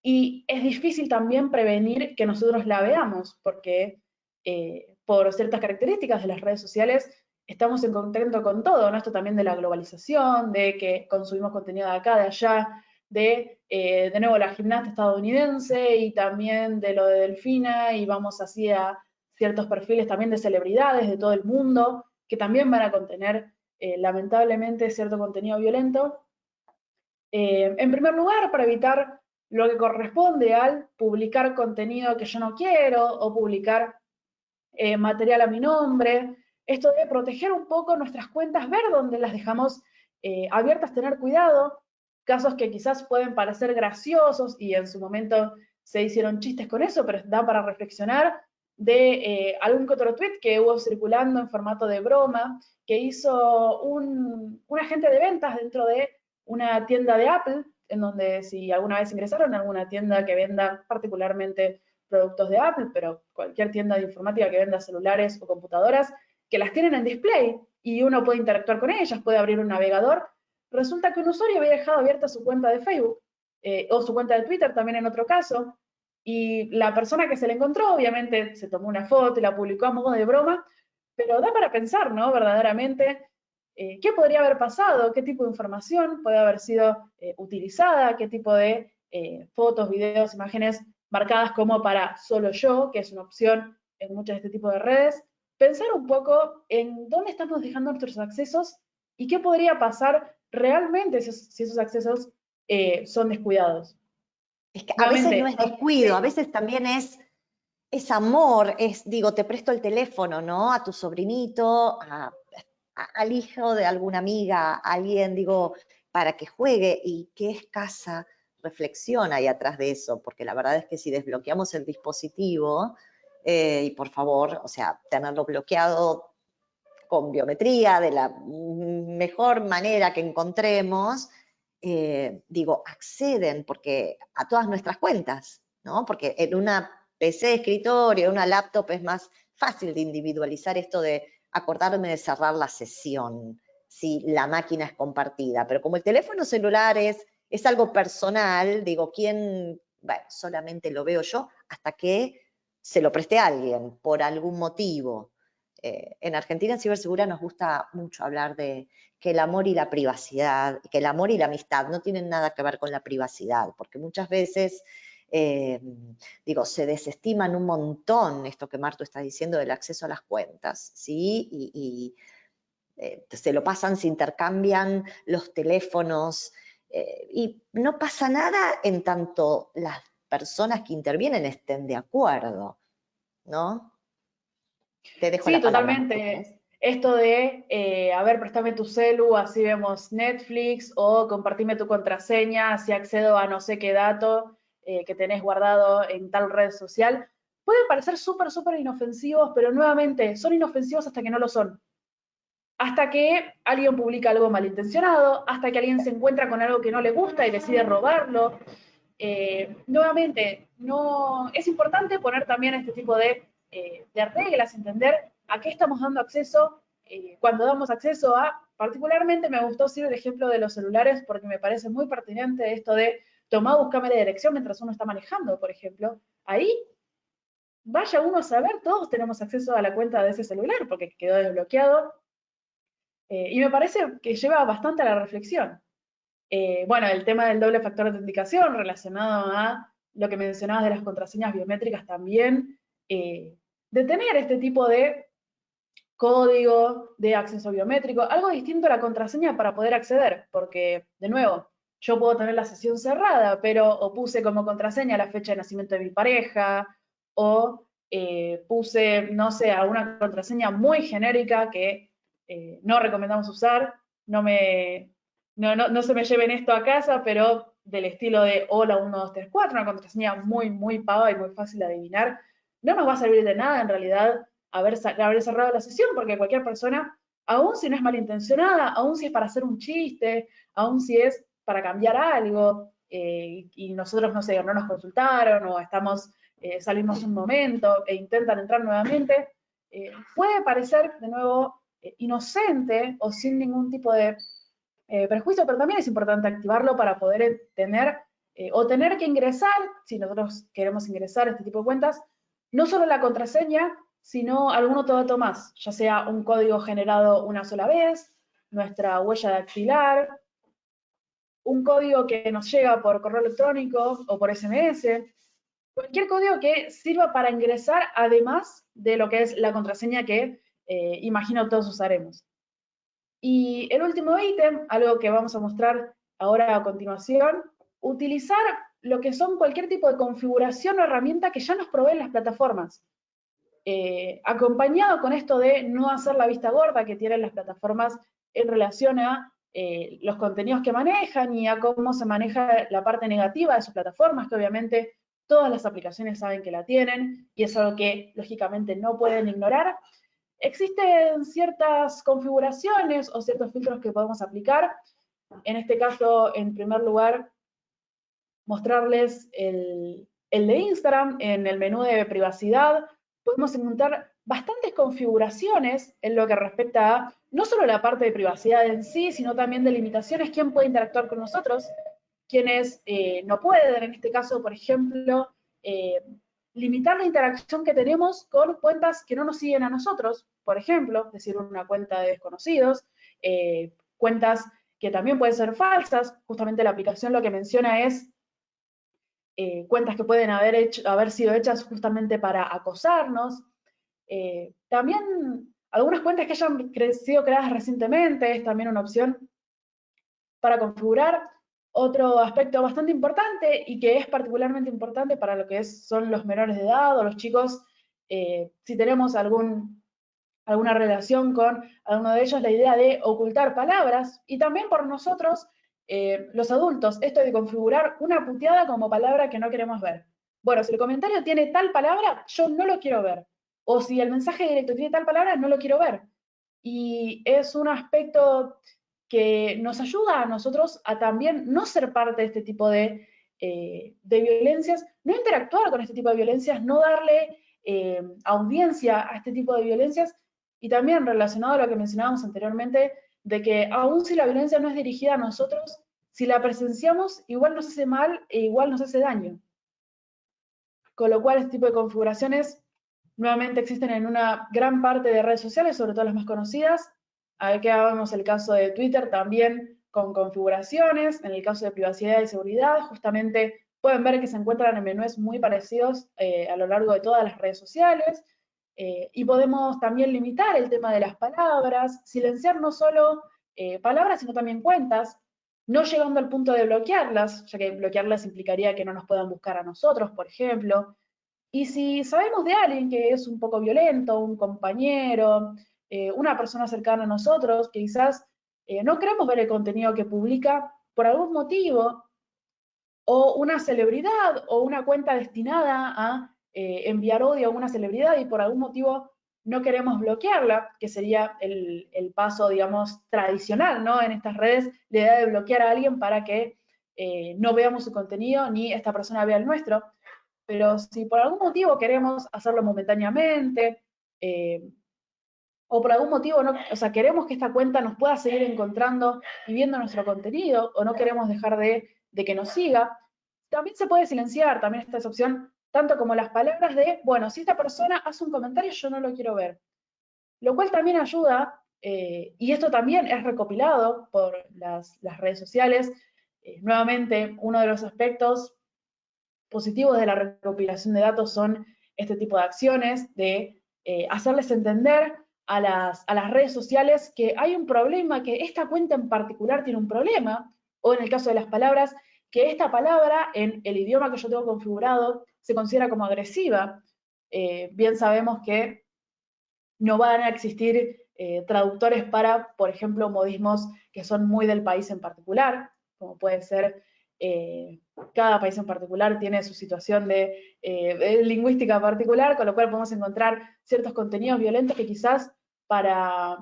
Y es difícil también prevenir que nosotros la veamos, porque por ciertas características de las redes sociales estamos en contacto con todo, ¿no? Esto también de la globalización, de que consumimos contenido de acá, de allá, de nuevo, la gimnasta estadounidense y también de lo de Delfina, y vamos así a ciertos perfiles también de celebridades de todo el mundo, que también van a contener, lamentablemente, cierto contenido violento. En primer lugar, para evitar lo que corresponde al publicar contenido que yo no quiero o publicar material a mi nombre, esto de proteger un poco nuestras cuentas, ver dónde las dejamos abiertas, tener cuidado, casos que quizás pueden parecer graciosos y en su momento se hicieron chistes con eso, pero da para reflexionar de algún que otro tweet que hubo circulando en formato de broma, que hizo un agente de ventas dentro de una tienda de Apple, en donde si alguna vez ingresaron a alguna tienda que venda particularmente productos de Apple, pero cualquier tienda de informática que venda celulares o computadoras, que las tienen en display y uno puede interactuar con ellas, puede abrir un navegador. Resulta que un usuario había dejado abierta su cuenta de Facebook o su cuenta de Twitter también en otro caso, y la persona que se le encontró obviamente se tomó una foto y la publicó a modo de broma, pero da para pensar, ¿no? Verdaderamente, ¿qué podría haber pasado? ¿Qué tipo de información puede haber sido utilizada? ¿Qué tipo de fotos, videos, imágenes marcadas como para solo yo, que es una opción en muchas de este tipo de redes? Pensar un poco en dónde estamos dejando nuestros accesos y qué podría pasar realmente si esos accesos son descuidados. Es que a veces no Nuevamente, es descuido, a veces también es amor, digo, te presto el teléfono, ¿no? A tu sobrinito, al hijo de alguna amiga, a alguien, digo, para que juegue. Y qué escasa reflexión hay atrás de eso, porque la verdad es que si desbloqueamos el dispositivo, y por favor, o sea, tenerlo bloqueado con biometría de la mejor manera que encontremos, digo, acceden porque a todas nuestras cuentas, ¿no? Porque en una PC de escritorio, una laptop es más fácil de individualizar esto de acordarme de cerrar la sesión si la máquina es compartida, pero como el teléfono celular es algo personal, digo, ¿quién? Bueno, solamente lo veo yo hasta que se lo presté a alguien por algún motivo. En Argentina en Cibersegura nos gusta mucho hablar de que el amor y la privacidad, que el amor y la amistad no tienen nada que ver con la privacidad, porque muchas veces, digo, se desestiman un montón esto que Marto está diciendo del acceso a las cuentas, ¿sí? Se lo pasan, se intercambian los teléfonos, y no pasa nada en tanto las personas que intervienen estén de acuerdo, ¿no? Te dejo Sí, la palabra, Marto, ¿querés? totalmente. Esto de, a ver, préstame tu celu, así vemos Netflix, o compartime tu contraseña, así accedo a no sé qué dato que tenés guardado en tal red social. Pueden parecer súper, súper inofensivos, pero nuevamente son inofensivos hasta que no lo son. Hasta que alguien publica algo malintencionado, hasta que alguien se encuentra con algo que no le gusta y decide robarlo. Nuevamente, no, es importante poner también este tipo de reglas, entender a qué estamos dando acceso cuando damos acceso a, particularmente me gustó decir el ejemplo de los celulares porque me parece muy pertinente esto de tomar, buscame la dirección mientras uno está manejando, por ejemplo. Ahí, vaya uno a saber, todos tenemos acceso a la cuenta de ese celular porque quedó desbloqueado. Y me parece que lleva bastante a la reflexión. Bueno, el tema del doble factor de autenticación relacionado a lo que mencionabas de las contraseñas biométricas también, de tener este tipo de código de acceso biométrico, algo distinto a la contraseña para poder acceder, porque, de nuevo, yo puedo tener la sesión cerrada, pero o puse como contraseña la fecha de nacimiento de mi pareja, o puse, no sé, alguna contraseña muy genérica que no recomendamos usar, no me, no se me lleven esto a casa, pero del estilo de hola 1234, una contraseña muy, muy pava y muy fácil de adivinar, no nos va a servir de nada en realidad haber cerrado la sesión, porque cualquier persona, aun si no es malintencionada, aun si es para hacer un chiste, aun si es para cambiar algo, y nosotros, no sé, no nos consultaron o salimos un momento e intentan entrar nuevamente, puede parecer de nuevo inocente o sin ningún tipo de prejuicio, pero también es importante activarlo para poder tener o tener que ingresar, si nosotros queremos ingresar a este tipo de cuentas, no solo la contraseña, sino algún otro dato más, ya sea un código generado una sola vez, nuestra huella dactilar, un código que nos llega por correo electrónico o por SMS, cualquier código que sirva para ingresar además de lo que es la contraseña que imagino todos usaremos. Y el último ítem, algo que vamos a mostrar ahora a continuación, utilizar lo que son cualquier tipo de configuración o herramienta que ya nos proveen las plataformas. Acompañado con esto de no hacer la vista gorda que tienen las plataformas en relación a los contenidos que manejan y a cómo se maneja la parte negativa de sus plataformas, que obviamente todas las aplicaciones saben que la tienen y es algo que lógicamente no pueden ignorar. Existen ciertas configuraciones o ciertos filtros que podemos aplicar. En este caso, en primer lugar, mostrarles el de Instagram en el menú de privacidad. Podemos encontrar bastantes configuraciones en lo que respecta a no solo la parte de privacidad en sí, sino también de limitaciones, quién puede interactuar con nosotros, quiénes no pueden. En este caso, por ejemplo, limitar la interacción que tenemos con cuentas que no nos siguen a nosotros, por ejemplo, es decir, una cuenta de desconocidos, cuentas que también pueden ser falsas. Justamente la aplicación lo que menciona es cuentas que pueden haber sido hechas justamente para acosarnos. También algunas cuentas que hayan sido creadas recientemente es también una opción para configurar. Otro aspecto bastante importante y que es particularmente importante para lo que son los menores de edad o los chicos, si tenemos alguna relación con alguno de ellos, la idea de ocultar palabras y también por nosotros, los adultos, esto de configurar una puteada como palabra que no queremos ver. Bueno, si el comentario tiene tal palabra, yo no lo quiero ver. O si el mensaje directo tiene tal palabra, no lo quiero ver. Y es un aspecto que nos ayuda a nosotros a también no ser parte de este tipo de violencias, no interactuar con este tipo de violencias, no darle audiencia a este tipo de violencias, y también relacionado a lo que mencionábamos anteriormente, de que aun si la violencia no es dirigida a nosotros, si la presenciamos, igual nos hace mal e igual nos hace daño. Con lo cual, este tipo de configuraciones nuevamente existen en una gran parte de redes sociales, sobre todo las más conocidas. Aquí vemos el caso de Twitter también con configuraciones. En el caso de privacidad y seguridad, justamente pueden ver que se encuentran en menús muy parecidos a lo largo de todas las redes sociales. Y podemos también limitar el tema de las palabras, silenciar no solo palabras, sino también cuentas, no llegando al punto de bloquearlas, ya que bloquearlas implicaría que no nos puedan buscar a nosotros, por ejemplo. Y si sabemos de alguien que es un poco violento, un compañero, una persona cercana a nosotros, que quizás no queremos ver el contenido que publica por algún motivo, o una celebridad o una cuenta destinada a enviar odio a una celebridad y por algún motivo no queremos bloquearla, que sería el paso, digamos, tradicional, ¿no? En estas redes, la idea de bloquear a alguien para que no veamos su contenido ni esta persona vea el nuestro. Pero si por algún motivo queremos hacerlo momentáneamente, o por algún motivo no, o sea, queremos que esta cuenta nos pueda seguir encontrando y viendo nuestro contenido, o no queremos dejar de que nos siga, también se puede silenciar, también está esa opción, tanto como las palabras de, bueno, si esta persona hace un comentario, yo no lo quiero ver. Lo cual también ayuda, y esto también es recopilado por las redes sociales. Nuevamente, uno de los aspectos positivos de la recopilación de datos son este tipo de acciones, de hacerles entender a las redes sociales que hay un problema, que esta cuenta en particular tiene un problema, o en el caso de las palabras, que esta palabra en el idioma que yo tengo configurado se considera como agresiva. Bien sabemos que no van a existir traductores para, por ejemplo, modismos que son muy del país en particular, como puede ser cada país en particular tiene su situación de lingüística particular, con lo cual podemos encontrar ciertos contenidos violentos que quizás para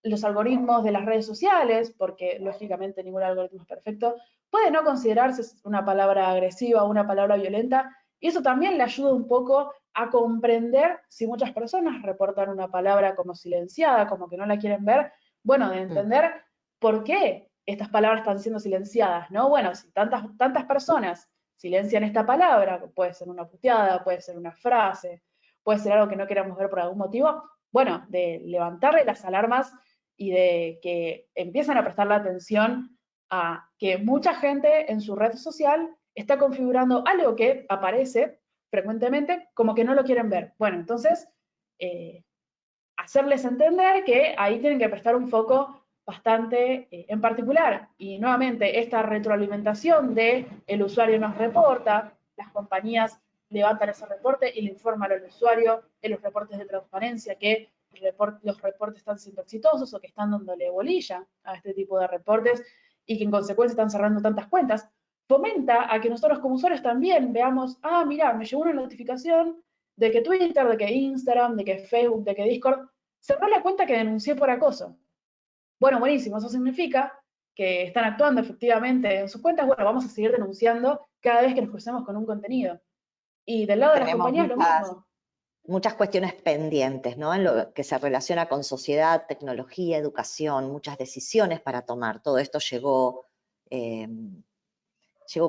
los algoritmos de las redes sociales, porque lógicamente ningún algoritmo es perfecto, puede no considerarse una palabra agresiva o una palabra violenta, y eso también le ayuda un poco a comprender si muchas personas reportan una palabra como silenciada, como que no la quieren ver, bueno, de entender por qué estas palabras están siendo silenciadas, ¿no? Bueno, si tantas personas silencian esta palabra, puede ser una puteada, puede ser una frase, puede ser algo que no queramos ver por algún motivo, bueno, de levantarle las alarmas y de que empiezan a prestar la atención a que mucha gente en su red social está configurando algo que aparece frecuentemente como que no lo quieren ver. Bueno, entonces, hacerles entender que ahí tienen que prestar un foco bastante en particular. Y nuevamente, esta retroalimentación de el usuario nos reporta, las compañías levantan ese reporte y le informan al usuario en los reportes de transparencia que los reportes están siendo exitosos o que están dándole bolilla a este tipo de reportes y que en consecuencia están cerrando tantas cuentas, fomenta a que nosotros como usuarios también veamos, ah, mira, me llegó una notificación de que Twitter, de que Instagram, de que Facebook, de que Discord cerró la cuenta que denuncié por acoso. Bueno, buenísimo, eso significa que están actuando efectivamente en sus cuentas. Bueno, vamos a seguir denunciando cada vez que nos crucemos con un contenido. Y del lado de las Tenemos compañías lo mismo. muchas cuestiones pendientes, ¿no? En lo que se relaciona con sociedad, tecnología, educación, muchas decisiones para tomar. Todo esto llegó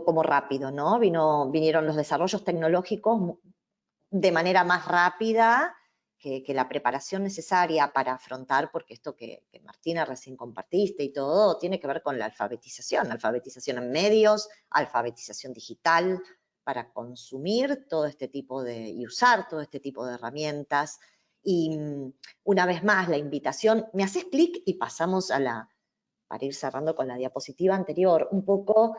como rápido, ¿no? Vinieron los desarrollos tecnológicos de manera más rápida que la preparación necesaria para afrontar, porque esto que Martina recién compartiste y todo, tiene que ver con la alfabetización en medios, alfabetización digital, para consumir todo este tipo y usar todo este tipo de herramientas. Y una vez más, la invitación, me haces clic y pasamos para ir cerrando con la diapositiva anterior, un poco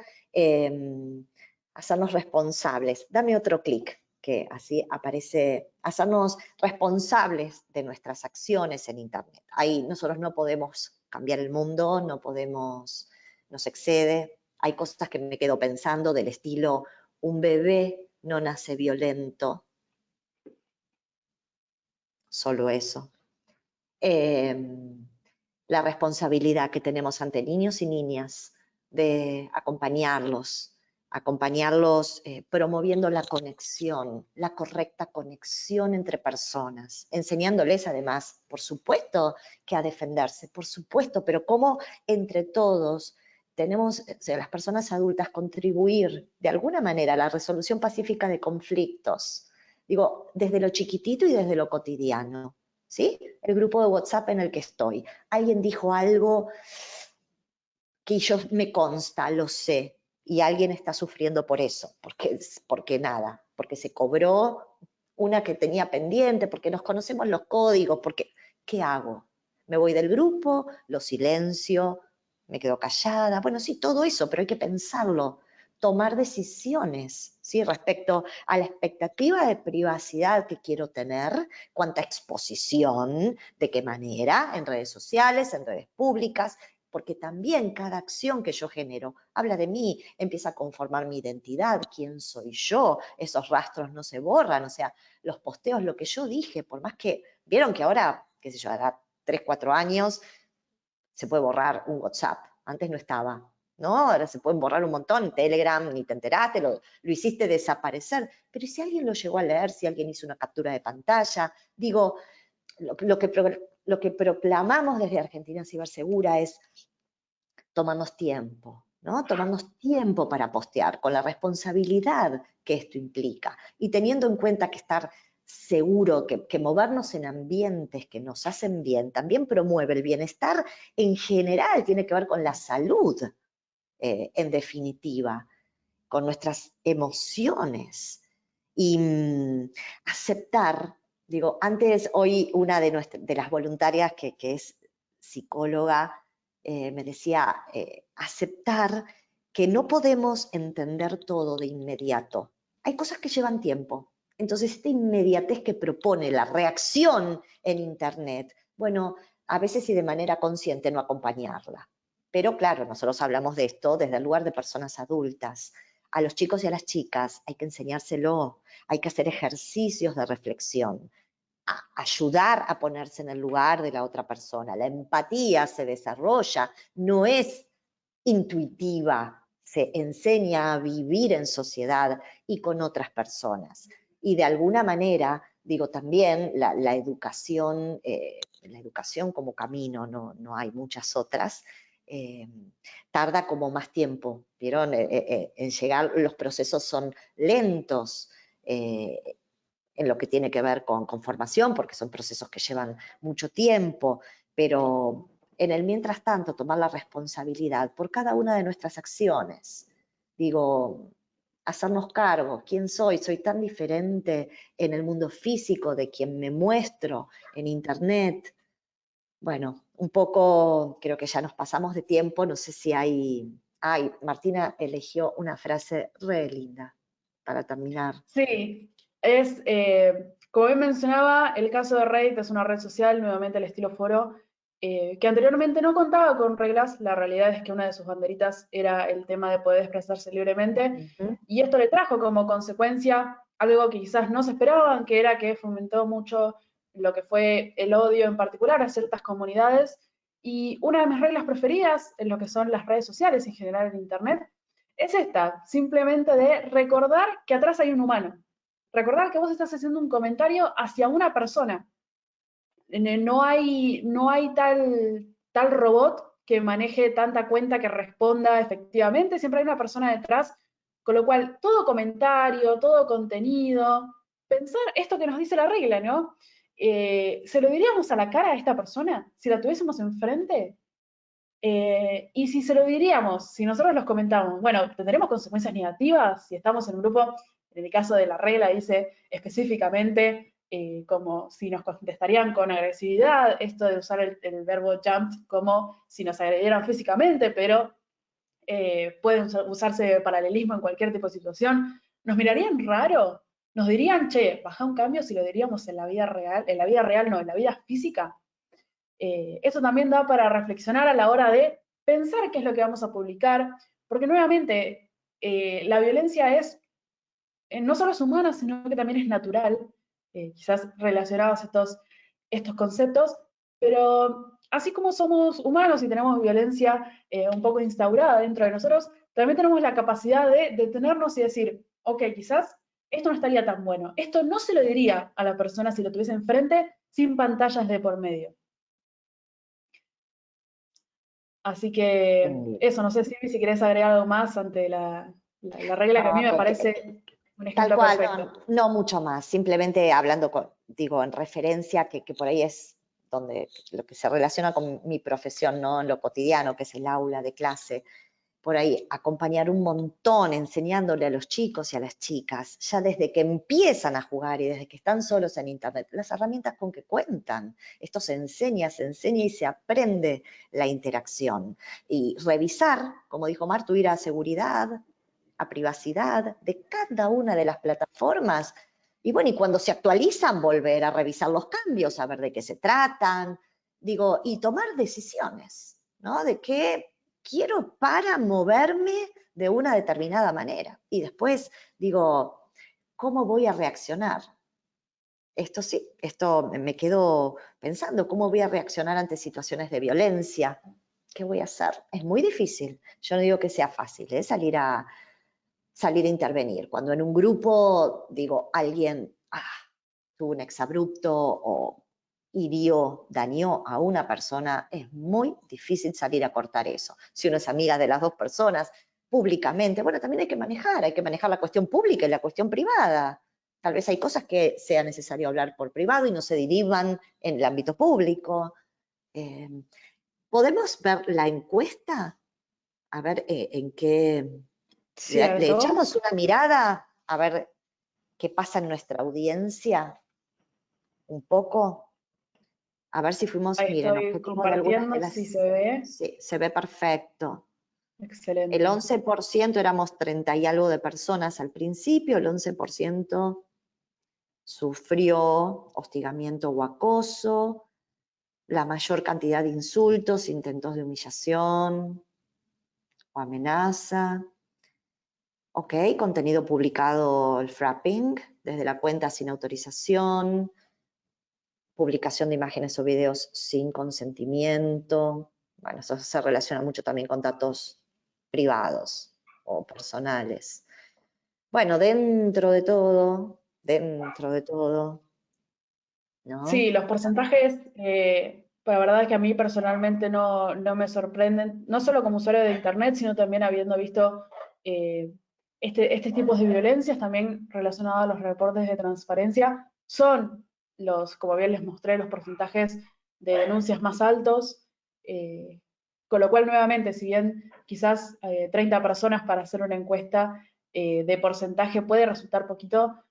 hacernos responsables. Dame otro clic, que así aparece, hacernos responsables de nuestras acciones en Internet. Ahí nosotros no podemos cambiar el mundo, nos excede. Hay cosas que me quedo pensando del estilo, un bebé no nace violento, solo eso. La responsabilidad que tenemos ante niños y niñas de acompañarlos, acompañarlos promoviendo la conexión, la correcta conexión entre personas, enseñándoles además, por supuesto, que a defenderse, por supuesto, pero cómo entre todos tenemos, o sea, las personas adultas, contribuir de alguna manera a la resolución pacífica de conflictos. Digo, desde lo chiquitito y desde lo cotidiano, ¿sí? El grupo de WhatsApp en el que estoy. Alguien dijo algo que yo me consta, lo sé, y alguien está sufriendo por eso, porque nada, porque se cobró una que tenía pendiente, porque nos conocemos los códigos, porque, ¿qué hago? ¿Me voy del grupo? ¿Lo silencio? ¿Me quedo callada? Bueno, sí, todo eso, pero hay que pensarlo, tomar decisiones, ¿sí? Respecto a la expectativa de privacidad que quiero tener, cuánta exposición, de qué manera, en redes sociales, en redes públicas, porque también cada acción que yo genero habla de mí, empieza a conformar mi identidad, quién soy yo, esos rastros no se borran, o sea, los posteos, lo que yo dije, por más que, vieron que ahora, qué sé yo, hará 3, 4 años, se puede borrar un WhatsApp, antes no estaba, ¿no? Ahora se pueden borrar un montón, Telegram, ni te enteraste, lo hiciste desaparecer, pero ¿y si alguien lo llegó a leer, si alguien hizo una captura de pantalla? Digo, lo que proclamamos desde Argentina Cibersegura es tomarnos tiempo, ¿no? Tomarnos tiempo para postear, con la responsabilidad que esto implica y teniendo en cuenta que estar seguro, que movernos en ambientes que nos hacen bien, también promueve el bienestar en general, tiene que ver con la salud, en definitiva, con nuestras emociones. Y aceptar, digo, antes, hoy una de las voluntarias que es psicóloga, me decía, aceptar que no podemos entender todo de inmediato. Hay cosas que llevan tiempo. Entonces, esta inmediatez que propone la reacción en Internet, bueno, a veces y de manera consciente no acompañarla. Pero claro, nosotros hablamos de esto desde el lugar de personas adultas. A los chicos y a las chicas hay que enseñárselo, hay que hacer ejercicios de reflexión, ayudar a ponerse en el lugar de la otra persona. La empatía se desarrolla, no es intuitiva, se enseña a vivir en sociedad y con otras personas. Y de alguna manera, digo también, la educación como camino, no hay muchas otras, tarda como más tiempo, ¿vieron? En llegar, los procesos son lentos, en lo que tiene que ver con formación, porque son procesos que llevan mucho tiempo, pero en el mientras tanto tomar la responsabilidad por cada una de nuestras acciones. Digo, hacernos cargo, ¿quién soy? Soy tan diferente en el mundo físico de quien me muestro en Internet. Bueno, un poco creo que ya nos pasamos de tiempo, no sé si hay... Ay, Martina eligió una frase re linda para terminar. Sí, es, como bien mencionaba, el caso de Reddit es una red social, nuevamente al estilo foro, que anteriormente no contaba con reglas. La realidad es que una de sus banderitas era el tema de poder expresarse libremente, Ujú. y esto le trajo como consecuencia algo que quizás no se esperaban, que era que fomentó mucho lo que fue el odio en particular a ciertas comunidades. Y una de mis reglas preferidas en lo que son las redes sociales, en general en Internet, es esta, simplemente de recordar que atrás hay un humano. Recordar que vos estás haciendo un comentario hacia una persona. No hay tal robot que maneje tanta cuenta que responda efectivamente, siempre hay una persona detrás, con lo cual todo comentario, todo contenido, pensar esto que nos dice la regla, ¿no? ¿Se lo diríamos a la cara a esta persona si la tuviésemos enfrente? Y si se lo diríamos, si nosotros los comentamos, bueno, ¿tendremos consecuencias negativas? Si estamos en un grupo, en el caso de la regla dice específicamente como si nos contestarían con agresividad, esto de usar el verbo jump como si nos agredieran físicamente, pero pueden usarse paralelismo en cualquier tipo de situación. ¿Nos mirarían raro? ¿Nos dirían, che, baja un cambio si lo diríamos en la vida real no, en la vida física? Eso también da para reflexionar a la hora de pensar qué es lo que vamos a publicar, porque nuevamente la violencia no solo es humana, sino que también es natural, quizás relacionados a estos conceptos, pero así como somos humanos y tenemos violencia un poco instaurada dentro de nosotros, también tenemos la capacidad de detenernos y decir, ok, quizás esto no estaría tan bueno. Esto no se lo diría a la persona si lo tuviese enfrente sin pantallas de por medio. Así que eso, no sé si querés agregar algo más ante la regla que a mí No, me parece un tal ejemplo cual, perfecto. no mucho más, simplemente hablando, digo, en referencia que por ahí es donde lo que se relaciona con mi profesión, ¿no? En lo cotidiano, que es el aula de clase, por ahí acompañar un montón enseñándole a los chicos y a las chicas, ya desde que empiezan a jugar y desde que están solos en internet, las herramientas con que cuentan. Esto se enseña y se aprende la interacción. Y revisar, como dijo Martu, ir a seguridad, a privacidad de cada una de las plataformas. Y bueno, y cuando se actualizan, volver a revisar los cambios, a ver de qué se tratan, digo, y tomar decisiones, ¿no? De qué quiero para moverme de una determinada manera. Y después digo, ¿cómo voy a reaccionar? Esto sí, esto me quedo pensando, ¿cómo voy a reaccionar ante situaciones de violencia? ¿Qué voy a hacer? Es muy difícil. Yo no digo que sea fácil, ¿eh? Salir a intervenir. Cuando en un grupo, digo, alguien tuvo un exabrupto o hirió, dañó a una persona, es muy difícil salir a cortar eso. Si uno es amiga de las dos personas, públicamente, bueno, también hay que manejar la cuestión pública y la cuestión privada. Tal vez hay cosas que sea necesario hablar por privado y no se derivan en el ámbito público. ¿Podemos ver la encuesta? A ver en qué... Le Cierto. echamos una mirada a ver qué pasa en nuestra audiencia un poco. A ver si fuimos, Ahí miren, estoy objetivo de algunas de compartiendo, si las... se ve. Sí, se ve perfecto. El Excelente. 11% éramos 30 y algo de personas al principio, el 11% sufrió hostigamiento o acoso, la mayor cantidad de insultos, intentos de humillación o amenaza. Ok, contenido publicado, el frapping, desde la cuenta sin autorización, publicación de imágenes o videos sin consentimiento. Bueno, eso se relaciona mucho también con datos privados o personales. Bueno, dentro de todo, Sí, ¿no? los porcentajes, la verdad es que a mí personalmente no me sorprenden, no solo como usuario de Internet, sino también habiendo visto eh, este tipo de violencias, también relacionado a los reportes de transparencia, son como bien les mostré, los porcentajes de denuncias más altos, con lo cual nuevamente, si bien quizás 30 personas para hacer una encuesta de porcentaje puede resultar poquito,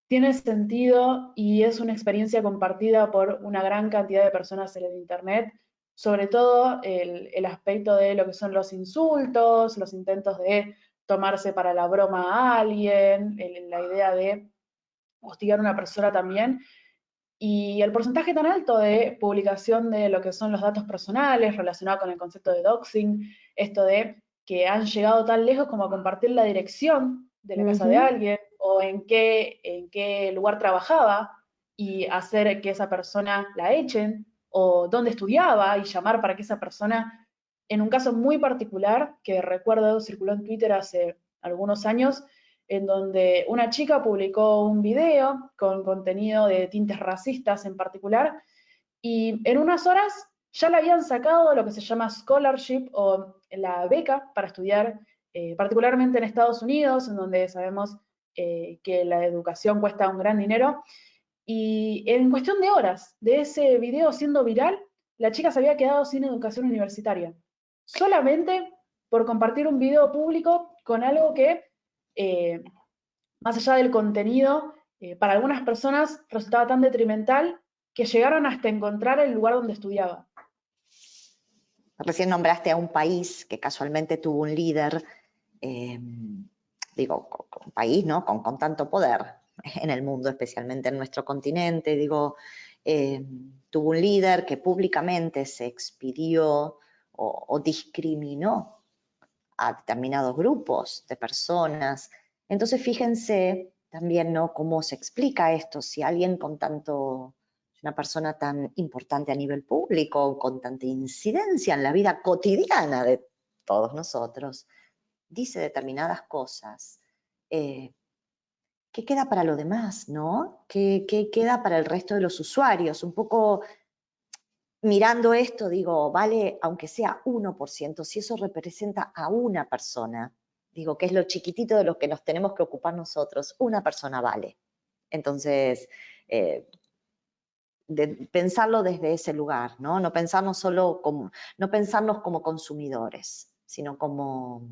tiene sentido y es una experiencia compartida por una gran cantidad de personas en el Internet, sobre todo el aspecto de lo que son los insultos, los intentos de tomarse para la broma a alguien, la idea de hostigar a una persona también, y el porcentaje tan alto de publicación de lo que son los datos personales relacionado con el concepto de doxing, esto de que han llegado tan lejos como a compartir la dirección de la casa de Ujú. alguien o en qué lugar trabajaba y hacer que esa persona la echen o dónde estudiaba y llamar para que esa persona, en un caso muy particular que recuerdo circuló en Twitter hace algunos años, en donde una chica publicó un video con contenido de tintes racistas en particular, y en unas horas ya le habían sacado lo que se llama scholarship o la beca para estudiar, particularmente en Estados Unidos, en donde sabemos que la educación cuesta un gran dinero. Y en cuestión de horas de ese video siendo viral, la chica se había quedado sin educación universitaria, solamente por compartir un video público con algo que eh, más allá del contenido, para algunas personas resultaba tan detrimental que llegaron hasta encontrar el lugar donde estudiaba. Recién nombraste a un país que casualmente tuvo un líder, eh, digo, un país, ¿no? Con tanto poder en el mundo, especialmente en nuestro continente, digo, tuvo un líder que públicamente se expidió o discriminó a determinados grupos de personas. Entonces, fíjense también, ¿no? Cómo se explica esto, si alguien con tanto, una persona tan importante a nivel público, con tanta incidencia en la vida cotidiana de todos nosotros, dice determinadas cosas, ¿qué queda para lo demás, no? ¿Qué queda para el resto de los usuarios? Un poco mirando esto, digo, vale, aunque sea 1%, si eso representa a una persona, digo, que es lo chiquitito de lo que nos tenemos que ocupar nosotros, una persona vale. Entonces, pensarlo desde ese lugar, ¿no? No pensarnos no pensarnos como consumidores, sino como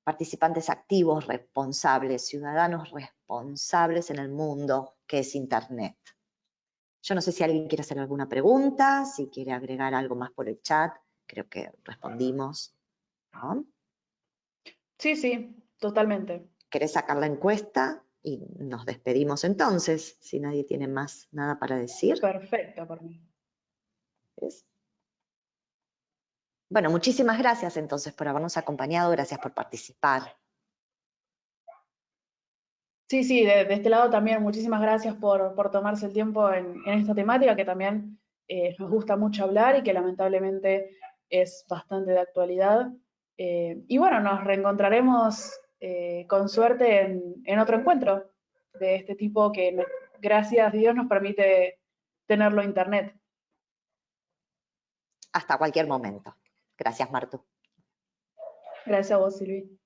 participantes activos, responsables, ciudadanos responsables en el mundo que es Internet. Yo no sé si alguien quiere hacer alguna pregunta, si quiere agregar algo más por el chat, creo que respondimos, ¿no? Sí, sí, totalmente. ¿Querés sacar la encuesta? Y nos despedimos entonces, si nadie tiene más nada para decir. Perfecto por mí. ¿Ves? Bueno, muchísimas gracias entonces por habernos acompañado, gracias por participar. Sí, sí, de este lado también muchísimas gracias por tomarse el tiempo en esta temática que también nos gusta mucho hablar y que lamentablemente es bastante de actualidad. Y bueno, nos reencontraremos con suerte en otro encuentro de este tipo que gracias a Dios nos permite tenerlo en internet. Hasta cualquier momento. Gracias, Martu. Gracias a vos, Silvi.